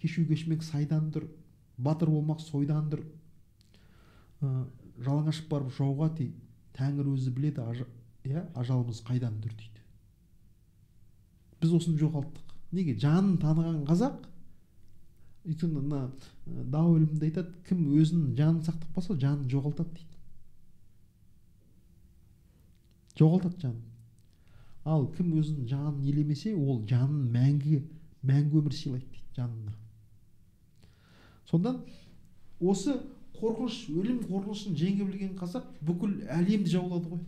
Кешу кешмек сайдан дүр. Батыр болмақ сойдан дүр. Жалаңашып барып жауға тей. Тәңір өзі біледі, ажалымыз қайдан дүр дейді. Біз осыны жоғалттық. Неге? Жанын таныған қазақ, өйткені Дао ілімінде айтады, кім өзінің жанын сақтап қалса, жанын жоғалтады дейді. Жоғалтады жанын. Ал кім өзінің жанын елемесе, ол жанын мәңгі өмір сыйлайды дейді жанына. Сондан осы қорқыныш, өлім қорқынышын жеңе білген қазақ бүкіл әлемді жаулады ғой.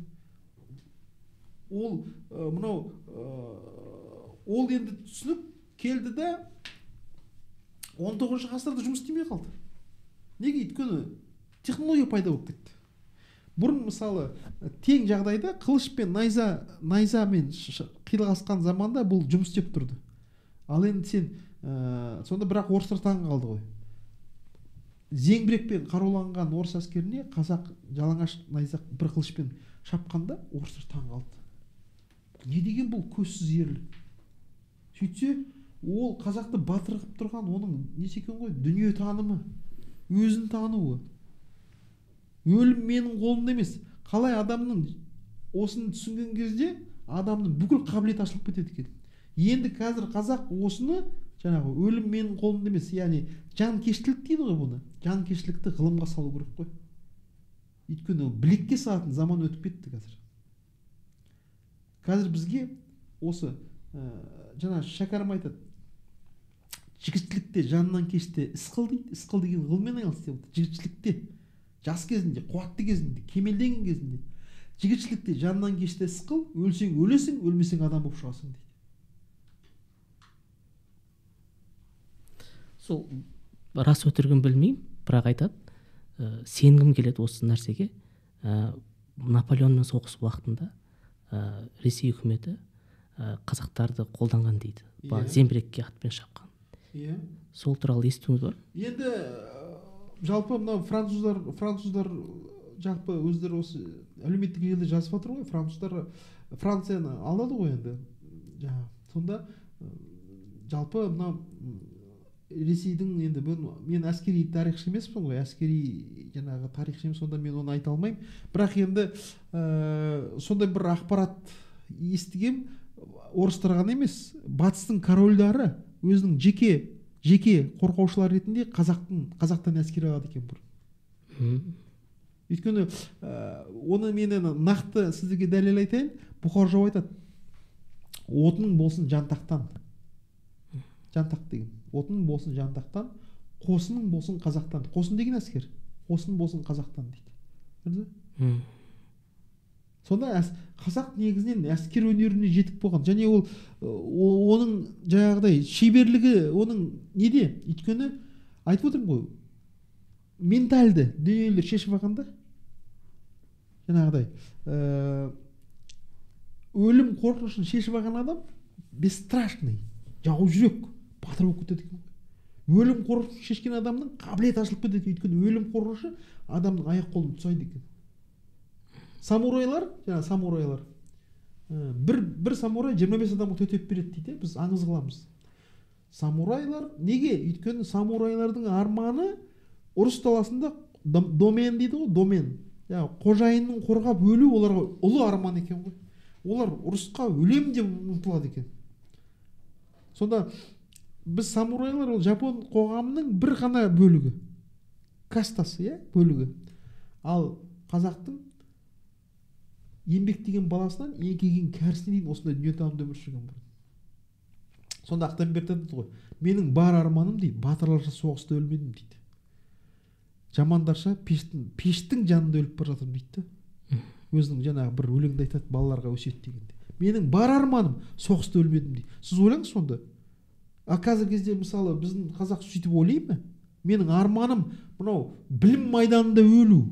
Ол енді түсініп келді де 19 ғасырда жұмыс істемей қалды. Неге? Өйткені технология пайда болып кетті. Бұрын мысалы тең жағдайда қылыш пен найзамен қиласқан заманда бұл жұмыс істеп тұрды. Ал енді сен сонда бірақ орыстар таң қалды ғой. Зеңбірекпен қаруланған орыс әскеріне қазақ жалаңаш найза бір қылышпен шапқанда орыстар таң қалды. Не деген бұл көзсіз ерлік? Сөйтсе, ол қазақты батыр қылып тұрған оның несі екен ғой? Дүние танымы, өзін тануы. Өлім менің қолымда емес. Қалай адамның осыны түсінген кезде адамның бүкіл қабілеті ашылып кетеді екен. Енді қазір қазақ осыны жаңағы өлім менің қолымда емес, яғни жанкештілік дейді ғой бұны. Жанкештілікті ғылымға салу керек қой. Өйткені білекке салатын заман өтіп кетті қазір. Қазір бізге осы жаңа Шәкәрім айтады. Жігітшілікте жанынан кеште іс қыл дейді. Іс қыл деген ғылыммен айналыс деп отыр. Жігітшілікте жас кезінде, қуатты кезінде, кемелдеген кезінде, жігітшілікте жанынан кеште іс қыл, өлсең өлесің, өлмесең адам болып шығасың дейді. Сол рас өтірігін білмеймін, бірақ айтады, сенгім келеді осы нәрсеге. Наполеонмен соғыс уақытында Ресей үкіметі қазақтарды қолданған дейді. Зеңбірекке атпен шапқан. Сол туралы естуіңіз бар? Енді жалпы мынау француздар жалпы өздері осы әлеуметтік желіде жазып жатыр ғой. Француздар Францияны алдады ғой енді. Сонда жалпы мынау Ресейдің енді мен әскери тарихшы емеспін ғой, әскери жаңағы тарихшы емес, сонда мен оны айта алмаймын. Бірақ енді сондай бір ақпарат естігем, орыстар ғана емес, батыстың корольдары өзінің жеке қорғаушылар ретінде қазақтан әскер алады екен бұрын. Өйткені оны мен нақты сіздерге дәлел айтайын. Бұқар жырау айтады, отының болсын жантақтан. Жантақ деген. Отының болсын жантақтан, қосының болсын қазақтан. Қосын деген әскер. Қосын болсын қазақтан дейді. Сонда қазақ негізінен әскер өнеріне жетік болған. Және оның жаңағыдай шеберлігі, оның неде? Өйткені айтып отырмын ғой, ментальді дүниелер шешіп алғанда, жаңағыдай өлім қорқынышын шешіп алған адам бесстрашный, жау жүрек, батыр болып кетеді екен. Өлім қорқынышы шешкен адамның қабілеті ашылып кетеді. Өйткені өлім қорқынышы адамның аяқ қолын тұсайды екен. Самурайлар, бір самурай 25 адамға төтеп береді дейді, біз аңыз қыламыз. Самурайлар неге? Өйткені самурайлардың арманы ұрыс даласында домен дейді ғой, домен. Қожайынның қорғап өлу оларға ұлы арман екен ғой. Олар ұрысқа өлем деп ұмтылады екен. Сонда біз самурайлар ол жапон қоғамының бір ғана бөлігі, кастасы, бөлігі. Ал қазақтың еңбек деген баласынан еңкейген кәрісіне дейін осындай дүниетанымда өмір сүрген бұрын. Сонда Ақтанберді айтады ғой, менің бар арманым дейді, батырларша соғыста өлмедім дейді, жамандарша пештің жанында өліп бара жатырмын дейді да. Өзінің жаңағы бір өлеңде айтады, балаларға өсиет дегенде. Менің бар арманым соғыста өлмедім дейді. Сіз ойлаңыз сонда. А қазіргі кезде мысалы біздің қазақ сөйтіп ойлай ма? Менің арманым мынау білім майданында өлу.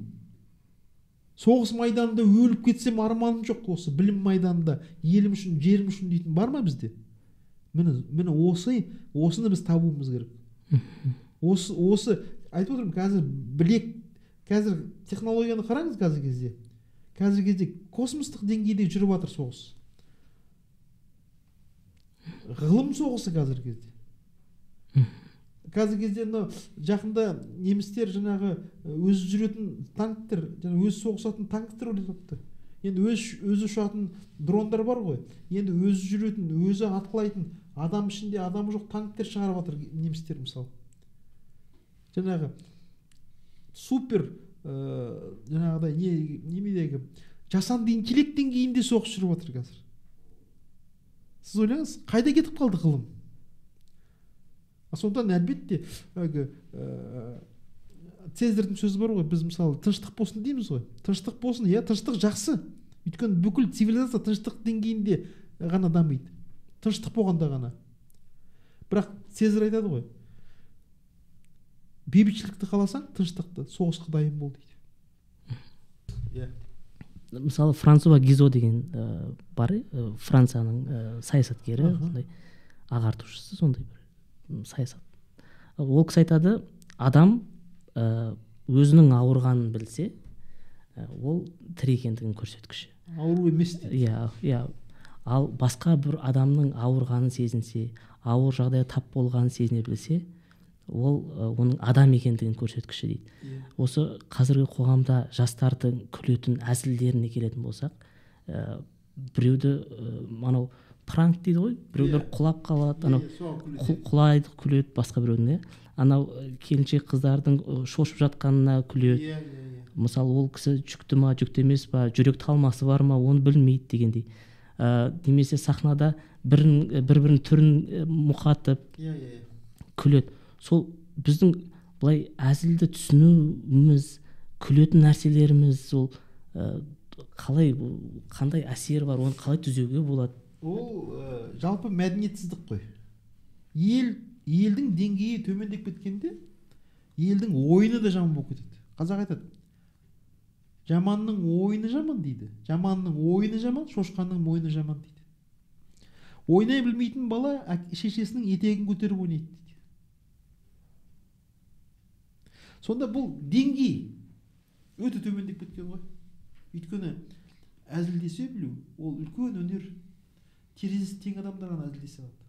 Соғыс майданында өліп кетсем арманым жоқ, осы білім майданында елім үшін, жерім үшін дейтін бар ма бізде? Міне осыны біз табуымыз керек. Осы айтып отырмын, қазір технологияны қараңыз қазіргі кезде космостық деңгейде жүріп жатыр соғыс. Ғылым соғысы қазіргі кезде. Қазіргі кезде жақында немістер жаңағы өзі жүретін танктер, өзі соғысатын танктер ойлатыпты. Енді өзі ұшатын дрондар бар ғой. Енді өзі жүретін, өзі атқылайтын, адам ішінде адамы жоқ танктер шығарып жатыр немістер мысалы. Жаңағы супер жаңағыдай немедегі жасанды интеллект деңгейінде соғыс жүріп жатыр қазір. Сіз ойлаңыз, қайда кетіп қалды ғылым? Сондықтан әлбетте Цезарьдың сөзі бар ғой, біз мысалы тыныштық болсын дейміз ғой. Тыныштық болсын, тыныштық жақсы. Өйткені бүкіл цивилизация тыныштық деңгейінде ғана дамиды. Тыныштық болғанда ғана. Бірақ Цезарь айтады ғой, бейбітшілікті қаласаң, тыныштықты, соғысқа дайын бол дейді. Мысалы Франсуа Гизо деген бар, Францияның саясаткері, ағартушысы, сондай бір саясат. Ол кісі айтады, адам өзінің ауырғанын білсе, ол тірі екендігін көрсеткіші. Ауру емес дейді. Иә. Ал басқа бір адамның ауырғанын сезінсе, ауыр жағдайға тап болғанын сезіне білсе, ол оның адам екендігін көрсеткіші дейді. Осы қазіргі қоғамда жастардың күлетін әзілдеріне келетін болсақ, біреуді анау пранк дейді ғой, біреулер құлап қалады, анау құлайды, күледі басқа біреуіне. Анау келіншек қыздардың шошып жатқанына күледі. Мысалы ол кісі жүкті ма, жүкті емес па, жүрек талмасы бар ма, оны білмейді дегендей. Немесе сахнада бір-бірінің түрін мұқатып күледі. Сол біздің былай әзілді түсінуіміз, күлетін нәрселеріміз, ол қандай әсері бар, оны қалай түзеуге болады? Ол жалпы мәдениетсіздік қой. Елдің деңгейі төмендеп кеткенде, елдің ойыны да жаман болып кетеді. Қазақ айтады, жаманның ойыны жаман дейді. Жаманның ойыны жаман, шошқанның мойны жаман дейді. Ойнай білмейтін бала шешесінің етегін көтеріп ойнайды дейді. Сонда бұл деңгей өте төмендеп кеткен ғой. Өйткені әзілдесе білу, ол үлкен өнер. Терезесі тең адамдар ғана әзілдесе алады.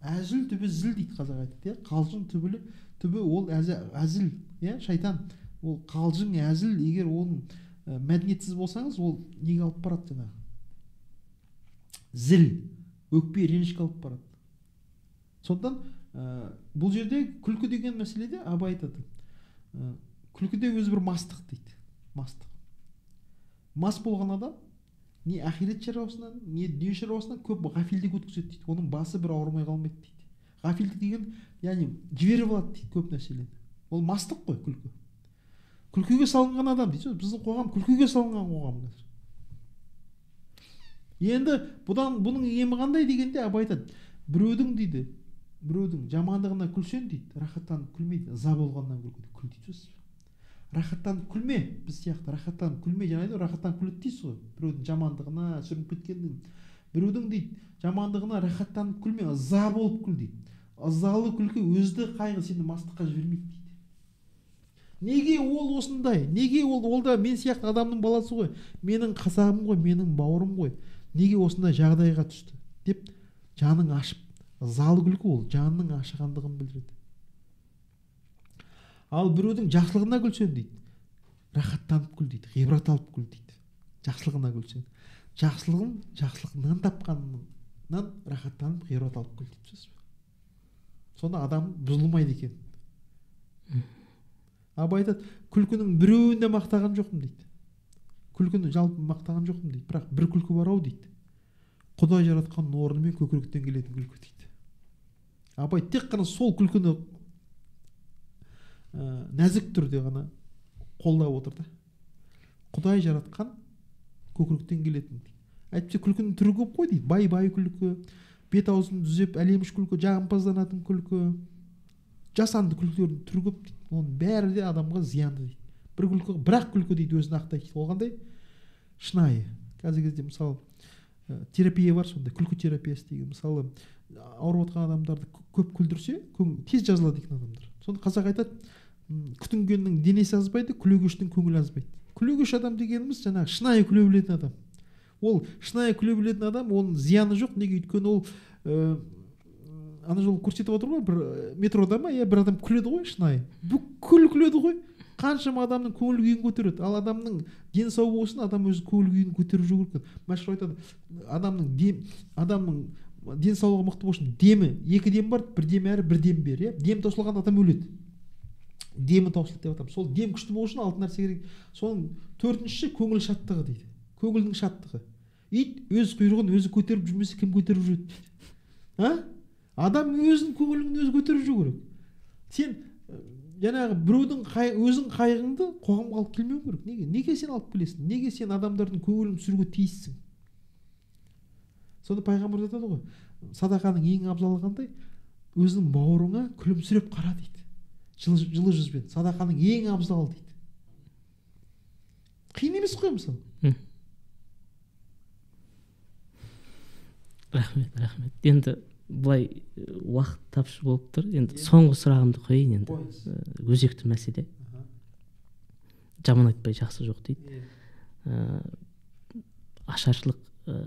Әзіл түбі зіл дейді қазақ айтады. Қалжың түбі ол әзіл, шайтан. Ол қалжың, әзіл, егер оның мәдениетсіз болсаңыз, ол неге алып барады жаңағы? Зіл, өкпе, ренішке алып барады. Сондықтан бұл жерде күлкі деген мәселеде Абай айтады. Күлкіде өзі бір мастық дейді. Мастық. Мас болған адам не ахирет шаруасынан, не дүние шаруасынан көп ғафилдік өткізеді дейді. Оның басы бір ауырмай қалмайды дейді. Ғафилдік деген, яғни жіберіп алады дейді көп нәрселерді. Ол мастық қой күлкі. Күлкіге салынған адам дейді. Біздің қоғам күлкіге салынған қоғам қазір. Енді бұның емі қандай дегенде Абай айтады. Біреудің жамандығына күлсең дейді, рахаттанып күлмейді, ыза болғаннан күл дейді. Рахаттанып күлме, біз сияқты рахаттанып күлме, жаңайды рахаттанып күледі дейсіз ғой. Біреудің жамандығына сүрініп кеткеннің, біреудің дейді жамандығына рахаттанып күлме, ыза болып күл дейді. Ызалы күлкі өзді қайғы сені мастыққа жібермейді дейді. Неге ол осындай? Неге ол да мен сияқты адамның баласы ғой, менің қазағым ғой, менің бауырым ғой. Неге осындай жағдайға түсті деп жаның ашып, ызалы күлкі ол жанның ашығандығын білдіреді. Ал біреудің жақсылығына күлсең дейді, рахаттанып күл дейді, ғибрат алып күл дейді. Жақсылығына күлсең, жақсылығынан тапқанынан рахаттанып ғибрат алып күл дейді. Сонда адам бұзылмайды екен. Абай айтады, күлкінің біреуін де мақтаған жоқпын дейді. күлкіні жалпы мақтаған жоқпын дейді, бірақ бір күлкі бар ау дейді, Құдай жаратқан орнымен көкіректен келетін күлкі дейді. Абай тек қана сол күлкіні нәзік түрде ғана қолдап отыр да. Құдай жаратқан көкіректен келетін дейді. Әйтпесе күлкінің түрі көп қой дейді. Бай күлкі, бет аузын түзеп әлеміш күлкі, жағымпазданатын күлкі, жасанды күлкілердің түрі көп дейді. Оның бәрі де адамға зиянды дейді. Бір күлкі, бірақ күлкі дейді, өзін ақтайды. Ол қандай? Шынайы. Қазіргі кезде мысалы терапия бар, сонда күлкі терапиясы деген. Мысалы ауырып отқан адамдарды көп күлдірсе, тез жазылады екен адамдар. Сонда қазақ айтады, күтінгеннің денесі азбайды, күлегештің көңілі азбайды. Күлегеш адам дегеніміз жаңағы шынайы күле білетін адам. Ол шынайы күле білетін адам, оның зияны жоқ. Неге? Өйткені ол ана жолы көрсетіп отыр ғой, бір метрода ма, бір адам күледі ғой, шынайы. Бүкіл күледі ғой. Қаншама адамның көңіл күйін көтереді. Ал адамның дені сау болсын, адам өзі көңіл күйін көтеріп жүру керек. Мәшһүр айтады, адамның денсаулығы мықты болсын, демі, екі дем бар, бір дем әрі, бір дем бер, дем таусылған адам өледі. Демі таусылды деп атам. Сол дем күшті болу үшін алтын нәрсе керек. Соның төртіншісі көңіл шаттығы дейді. Көңілдің шаттығы. Ит өз құйрығын өзі көтеріп жүрмесе, кім көтеріп жүреді дейді. Адам өзінің көңілін өзі көтеріп жүру керек. Сен жаңағы біреудің өзің қайғыңды қоғамға алып келмеу керек. Неге сен алып келесің? Неге сен адамдардың көңілін түсіруге тиіссің? Сонда пайғамбар айтады ғой, садақаның ең абзалы қандай? Өзінің бауырыңа күлімсіреп қара дейді. Жылы жүзбен. Садақаның ең абзалы дейді. Қиын емес қой мысалы. Рахмет. Енді былай уақыт тапшы болып тұр. Енді соңғы сұрағымды қояйын енді. Өзекті мәселе. Жаман айтпай жақсы жоқ дейді. Ашаршылық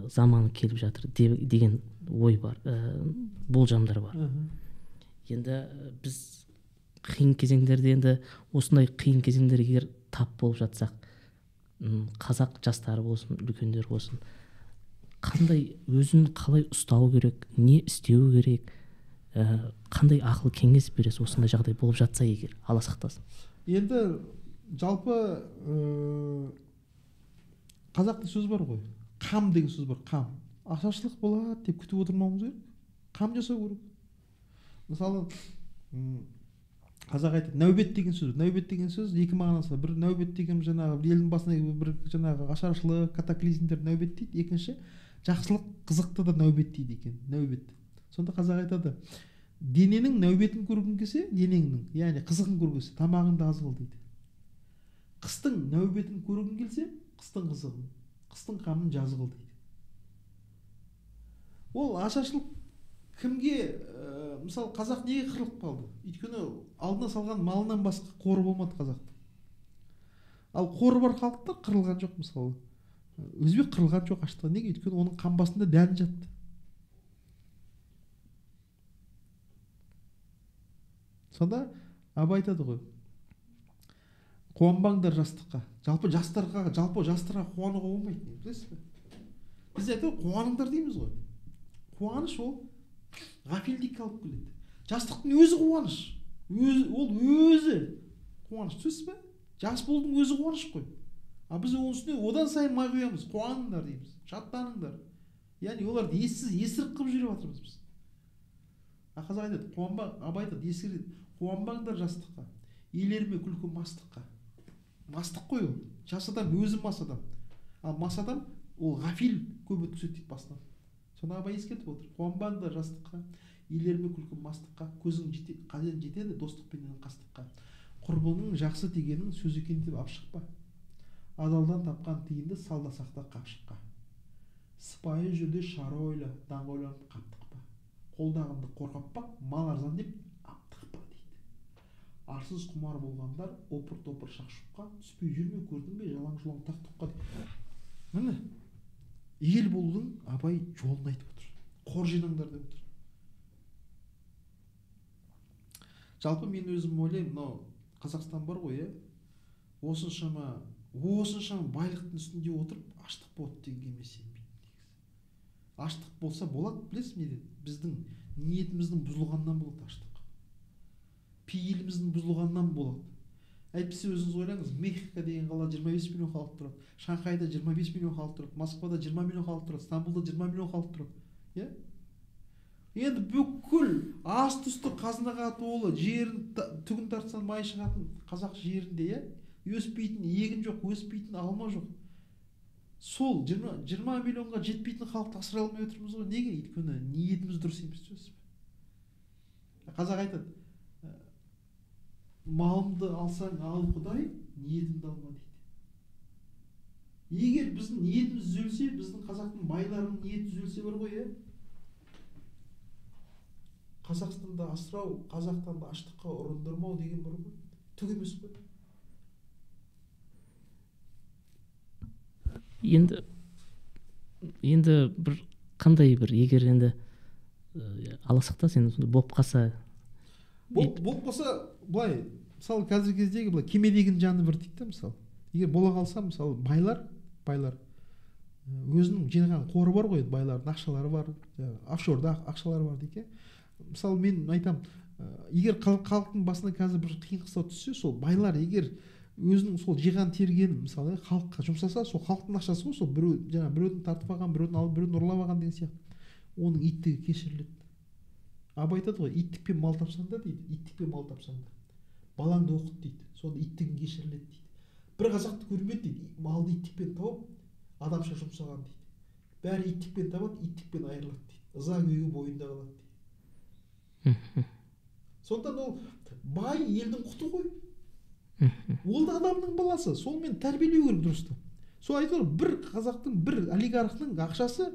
заманы келіп жатыр деген ой бар, болжамдар бар. Енді біз қиын кезеңдерде, енді осындай қиын кезеңдерге тап болып жатсақ, қазақ жастары болсын, үлкендер болсын, қандай өзін қалай ұстау керек, не істеу керек, қандай ақыл кеңес бересіз осындай жағдай болып жатса егер, алла сақтасын? Енді жалпы қазақта сөз бар ғой, қам деген сөз бар, қам. Ашаршылық болады деп күтіп отырмауымыз керек, қам жасау керек. Мысалы қазақ айтады, нәубет деген сөз. Нәубет деген сөз екі мағынасы бар. Бір нәубет деген жаңағы елдің басына бір жаңағы ашаршылық, катаклизмдер нәубет дейді. Екінші жақсылық қызықты да нәубет дейді екен, нәубет. Сонда қазақ айтады, дененің нәубетін көргің келсе, денеңнің, яғни қызығын көргің келсе, тамағыңды аз қыл дейді. Қыстың нәубетін көргің келсе, қыстың қызығын, қыстың қамын жаз қыл дейді. Ол ашаршылық кімге, мысалы қазақ неге қырылып қалды? Өйткені алдына салған малынан басқа қоры болмады қазақта. Ал қоры бар халықтар қырылған жоқ. Мысалы өзбек қырылған жоқ аштығы. Неге? Өйткені оның қамбасында дән жатты. Сонда Абай айтады ғой, қуанбаңдар жастыққа. Жалпы жастарға қуануға болмайды, білесіз бе? Біз айтады, қуаныңдар дейміз ғой. Қуаныш ол ғафилдікке алып келеді. Жастықтың өзі қуаныш. Ол өзі қуаныш, түсінесіз бе? Жас болудың өзі қуаныш қой. А біз оның үстіне одан сайын май құямыз. Қуаныңдар дейміз, шаттаныңдар. Яғни оларды есірік қылып жүріп жатырмыз біз. Қазақ айтады, Абай айтады, ескереді, қуанбаңдар жастыққа, иелеріме күлкі мастыққа. Мастық қой ол. Жас адам өзі мас адам. Ал мас адам ол ғафил көп өткізеді дейді басынан. Сонда Абай ескертіп отыр. Қуанбаңдар жастыққа, иелеріме күлкі мастыққа, көзің қаден жетеді достықпенен қастыққа. Құрбыңның жақсы дегенің сөз екен деп апшықпа. Адалдан тапқан тиынды салда сақта қапшыққа. Сыпайы жүрде шара ойла, даңғойланып қаптықпа. Қолдағынды қорқап бақ, мал арзан деп аптықпа дейді. Арсыз құмар болғандар опыр-топыр шақшыққа, түспей жүрме көрдің бе жалаң-жұлаң тақтыққа дейді. Міне, ел болудың Абай жолын айтып отыр. Қор жинаңдар деп отыр. Жалпы мен өзім ойлаймын, мынау Қазақстан бар ғой, осыншама байлықтың үстінде отырып аштық болады дегенге мен сенбеймін. Аштық болса болады, білесіз неден? Біздің ниетіміздің бұзылғаннан болады аштық. Пейіліміздің бұзылғаннан болады. Әйтпесе өзіңіз ойлаңыз, Мехико деген қала 25 миллион халық тұрады, Шанхайда 25 миллион халық тұрады, Москвада 20 миллион халық тұрады, Стамбулда 20 миллион халық тұрады. Иә? Енді бүкіл асты-үсті қазынаға толы жерін түгін тартсан май шығатын қазақ жерінде, иә? Өспейтін егін жоқ, өспейтін алма жоқ. Сол 20 миллионға жетпейтін халықты асыра алмай отырмыз ғой. Неге? Өйткені ниетіміз дұрыс емес, түсінесіз бе? Қазақ айтады, малымды алсаң ал Құдай, ниетімді алма дейді. Егер біздің ниетіміз түзелсе, біздің қазақтың байларының ниеті түзелсе бар ғой, иә? Қазақстанды асырау, Қазақстанды аштыққа ұрындырмау деген бар ғой. Түк емес қой. Енді бір қандай бір егер енді аласақ та сен болып қалса былай, мысалы қазіргі кездегі былай кемедегі жаны бір дейді да, мысалы. Егер бола қалса, мысалы байлар өзінің жинаған қоры бар ғой, байлардың ақшалары бар, офшорда ақшалары бар дейді. Мысалы мен айтам, егер халықтың басына қазір бір қиын қыстау түссе, сол байлар егер өзінің сол жиған тергенін мысалы халыққа жұмсаса, сол халықтың ақшасы ғой, сол біреудің тартып алған, біреудің алып, біреудің ұрлап алған деген сияқты. Оның иттігі кешіріледі. Абай айтады ғой, иттікпен мал тапсаң да дейді, иттікпен мал тапсаң да балаңды оқыт дейді, сонда иттігің кешіріледі дейді. Бір қазақты көрмеді дейді, малды иттікпен тауып адамша жұмсаған дейді. Бәрі иттікпен табады, иттікпен айырылады дейді. Ыза күйге бойында қалады дейді. Сондықтан ол бай елдің құты ғой. Ол да адамның баласы, сонымен тәрбиелеу керек дұрысты. Сол айтып отыр, бір қазақтың, бір олигархның ақшасы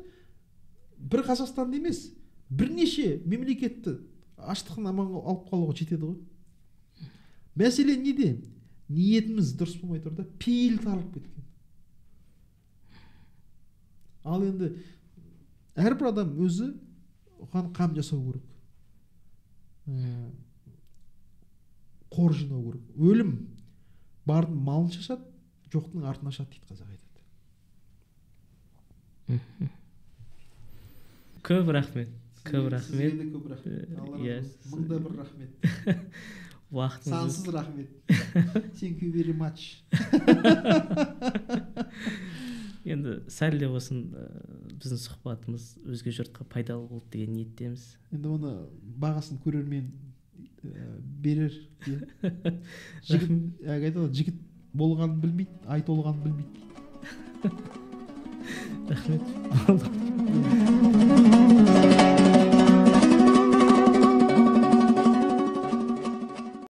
бір Қазақстанда емес, бірнеше мемлекетті аштықтан аман алып қалуға жетеді ғой. Мәселе неде? Ниетіміз дұрыс болмай тұр да, пейіл тарылып кеткен. Ал енді әрбір адам өзі оған қам жасау керек. Қор жинау керек. Өлім бардың малын шашады, жоқтың артын ашады дейді қазақ айтады. Көп рахмет. Сізге де көп рахмет. Мыңда бір рахмет. Сансыз рахмет. Thank you very much. Енді сәл де болсын біздің сұхбатымыз өзге жұртқа пайдалы болды деген ниеттеміз. Енді оны бағасын көрермен берер. Жігіт болғанын білмейді, ай толғанын білмейді. Рахмет.